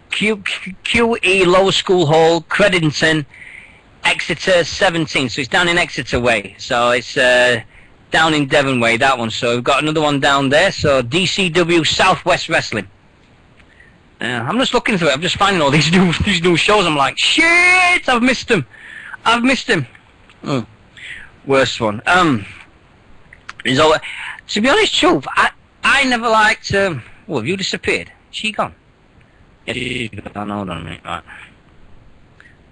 Speaker 1: QE Lower School Hall, Credington, Exeter 17. So it's down in Exeter Way. So it's down in Devon Way, that one. So we've got another one down there. So DCW Southwest Wrestling. I'm just looking through it. I'm just finding all these new shows. I'm like, shit, I've missed them. Worst one. Is all. To be honest, truth, I never liked. Oh, have you disappeared? She gone? Yeah, she's gone. Hold on a minute. Right.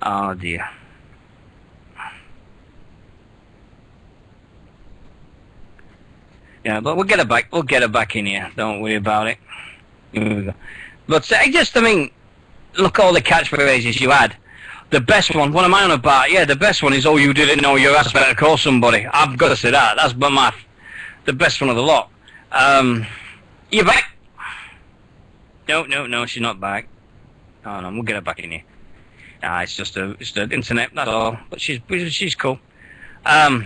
Speaker 1: Oh dear. Yeah, but we'll get her back. We'll get her back in here. Don't worry about it. Here we go. But I mean, look all the catchphrases you had. The best one, what am I on about? Yeah, the best one is, oh, you didn't know your ass, better call somebody. I've got to say that. That's the best one of the lot. You back? No, she's not back. Oh, no, we'll get her back in here. Ah, it's just the internet, that's all. But she's cool. But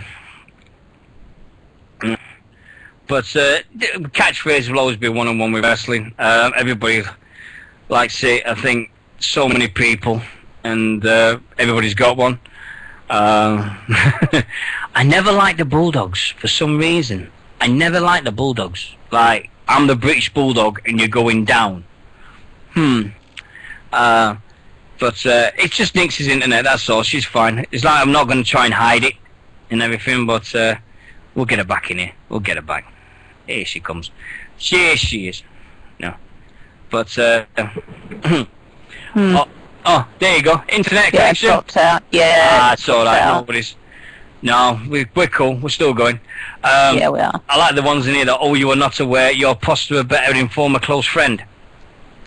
Speaker 1: catchphrase will always be one-on-one with wrestling. Everybody likes it. I think so many people, and everybody's got one. I never liked the Bulldogs for some reason. I never liked the Bulldogs. Like, I'm the British Bulldog and you're going down. But it's just Nix's internet, that's all. She's fine. It's like I'm not going to try and hide it and everything, but we'll get her back in here. We'll get her back. Here she comes. Here she is. No. But, oh, there you go. Internet connection.
Speaker 2: Dropped out. Yeah.
Speaker 1: It's alright. Nobody's. No, we're cool. We're still going.
Speaker 2: Yeah, we are.
Speaker 1: I like the ones in here that, oh, you are not aware. Your posture better inform a close friend.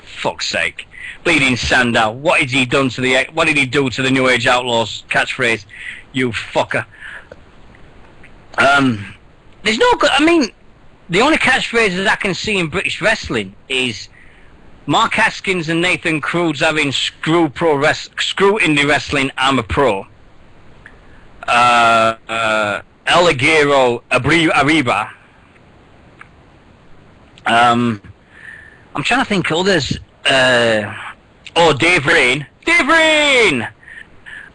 Speaker 1: Fuck's sake. Bleeding Sandow. What did he do to the New Age Outlaws catchphrase? You fucker. There's no good. I mean, the only catchphrases I can see in British wrestling is Mark Haskins and Nathan Cruz having screw indie wrestling, I'm a pro. El Ligero Arriba. I'm trying to think others. Dave Rain.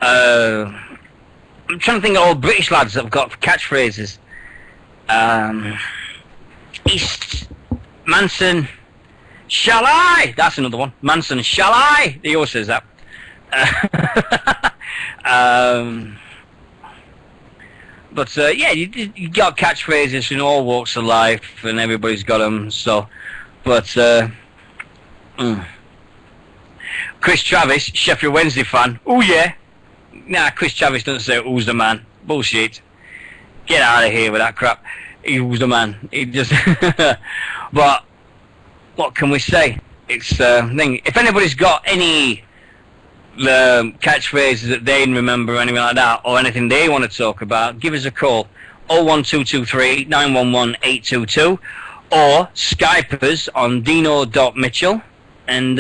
Speaker 1: I'm trying to think of all British lads that have got catchphrases. East Manson. Shall I? That's another one. Manson, shall I? He always says that. But yeah, you got catchphrases in all walks of life, and everybody's got them. So, but Chris Travis, Sheffield Wednesday fan. Oh yeah. Nah, Chris Travis doesn't say who's the man. Bullshit. Get out of here with that crap. Who's the man? He just. But what can we say? It's thing. If anybody's got any catchphrases that they remember or anything like that, or anything they want to talk about, give us a call. 01223 911 822, or Skype us on Deano.Mitchell, and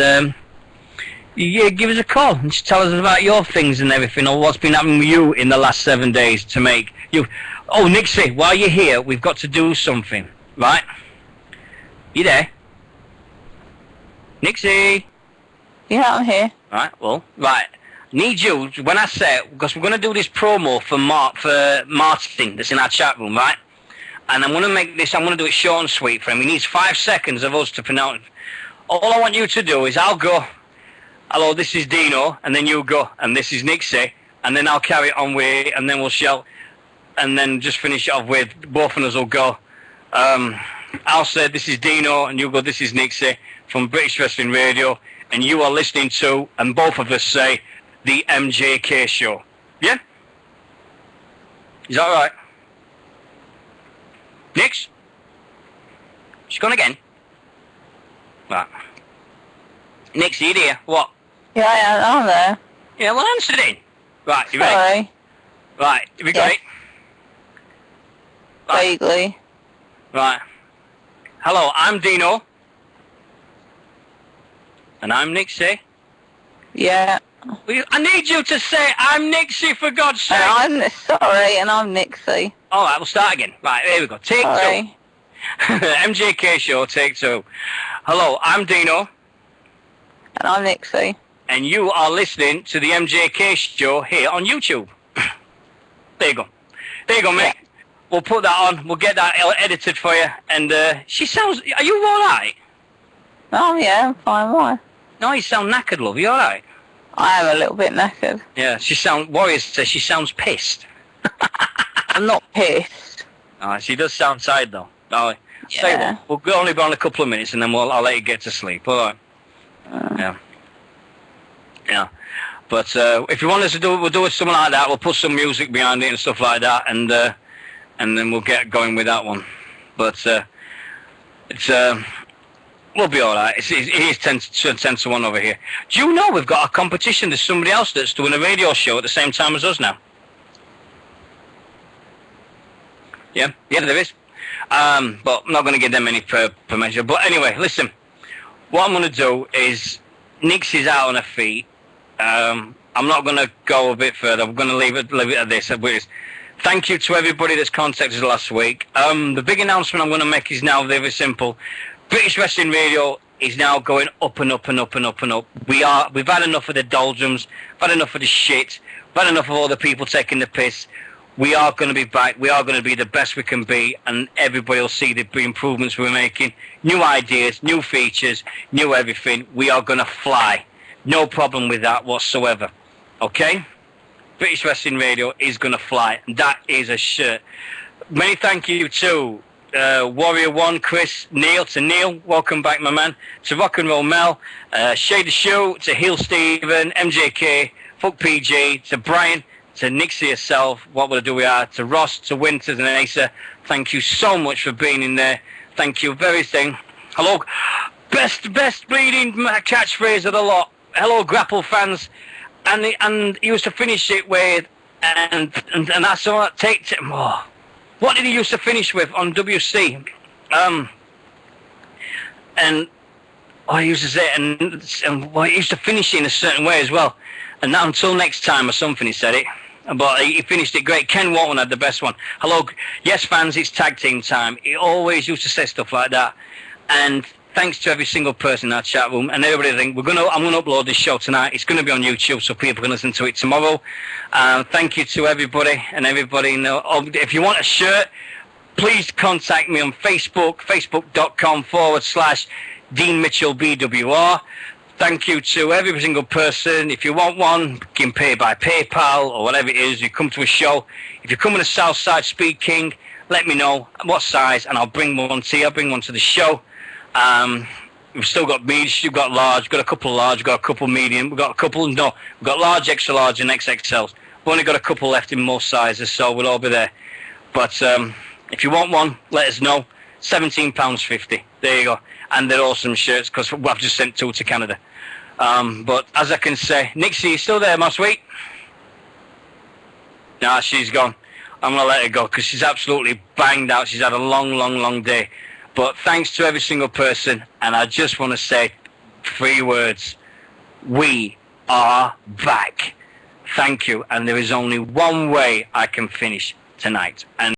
Speaker 1: yeah, give us a call and just tell us about your things and everything, or what's been happening with you in the last 7 days to make you. Oh, Nixy, while you're here, we've got to do something, right? You there? Nixy?
Speaker 2: Yeah, I'm here.
Speaker 1: Right, well, right. Need you, when I say, because we're going to do this promo for Martin that's in our chat room, right? And I'm going to make this, I'm going to do it short and sweet for him. He needs 5 seconds of us to pronounce. All I want you to do is I'll go, hello, this is Deano, and then you go, and this is Nixy, and then I'll carry it on with, and then we'll shout, and then just finish it off with, both of us will go. I'll say, this is Deano, and you go, this is Nixy, from British Wrestling Radio, and you are listening to, and both of us say, the MJK Show. Yeah? Is that alright? Nix? She's gone again. Right. Nix, are you there? What?
Speaker 2: Yeah, I'm there.
Speaker 1: Yeah, well, answer it in. Right, you ready?
Speaker 2: Sorry.
Speaker 1: Right, have you got it? Right.
Speaker 2: Vaguely.
Speaker 1: Right. Hello, I'm Deano. And I'm Nixy.
Speaker 2: Yeah.
Speaker 1: I need you to say, I'm Nixy, for God's sake.
Speaker 2: And I'm sorry, and I'm Nixy.
Speaker 1: Alright, we'll start again. Right, here we go. Take
Speaker 2: Sorry.
Speaker 1: 2. MJK Show, take 2. Hello, I'm Deano.
Speaker 2: And I'm Nixy.
Speaker 1: And you are listening to the MJK Show here on YouTube. There you go. There you go, mate.
Speaker 2: Yeah.
Speaker 1: We'll put that on. We'll get that edited for you. And she sounds... Are you alright?
Speaker 2: Oh, yeah, I'm fine. Why?
Speaker 1: No, you sound knackered, love. You alright?
Speaker 2: I am a little bit knackered.
Speaker 1: Yeah, Warriors says she sounds pissed.
Speaker 2: I'm not pissed.
Speaker 1: She does sound tired, though. Tell you
Speaker 2: Yeah.
Speaker 1: what, we'll only be on a couple of minutes, and then I'll let you get to sleep. Alright? Yeah. Yeah. But if you want us to do it, we'll do it something like that. We'll put some music behind it and stuff like that, and then we'll get going with that one. But we'll be all right. It is 10 to 1 over here. Do you know we've got a competition? There's somebody else that's doing a radio show at the same time as us now. Yeah, there is. But I'm not going to give them any permission. But anyway, listen. What I'm going to do is, Nix is out on her feet. I'm not going to go a bit further. I'm going to leave it at this. Thank you to everybody that's contacted us last week. The big announcement I'm going to make is now very simple. British Wrestling Radio is now going up and up and up and up and up. We've had enough of the doldrums. We've had enough of the shit. We've had enough of all the people taking the piss. We are going to be back. We are going to be the best we can be, and everybody will see the improvements we're making. New ideas, new features, new everything. We are going to fly. No problem with that whatsoever. Okay? British Wrestling Radio is going to fly. And that is a shirt. Many thank you to Warrior One, Chris, Neil, welcome back, my man, to Rock and Roll Mel, Shade Shoe, to Heel Steven, MJK, Fuck PG, to Brian, to Nixie herself, what will I do we are, to Ross, to Winters and Asa. Thank you so much for being in there. Thank you very thing. Hello, best bleeding catchphrase of the lot. Hello, Grapple fans, and he used to finish it with, and that's all. Take more. What did he used to finish with on WC? And he used to say, and well, he used to finish it in a certain way as well. And not until next time or something, he said it. But he finished it great. Ken Walton had the best one. Hello, yes fans, it's tag team time. He always used to say stuff like that. And thanks to every single person in our chat room and everybody. I'm going to upload this show tonight. It's going to be on YouTube, so people can listen to it tomorrow. Thank you to everybody and everybody. If you want a shirt, please contact me on Facebook, facebook.com/Dean Mitchell BWR. Thank you to every single person. If you want one, you can pay by PayPal or whatever it is. You come to a show. If you're coming to Southside Speed King, let me know what size, and I'll bring one to you. I'll bring one to the show. We've still got medium, we've got large, we've got a couple of large, we've got a couple medium, we've got large, extra large, and XXLs. We've only got a couple left in most sizes, so we'll all be there. But if you want one, let us know. £17.50. There you go. And they're awesome shirts, because I've just sent 2 to Canada. But as I can say, Nixy, you still there, my sweet? Nah, she's gone. I'm going to let her go because she's absolutely banged out. She's had a long, long, long day. But thanks to every single person, and I just want to say 3 words. We are back. Thank you. And there is only one way I can finish tonight. And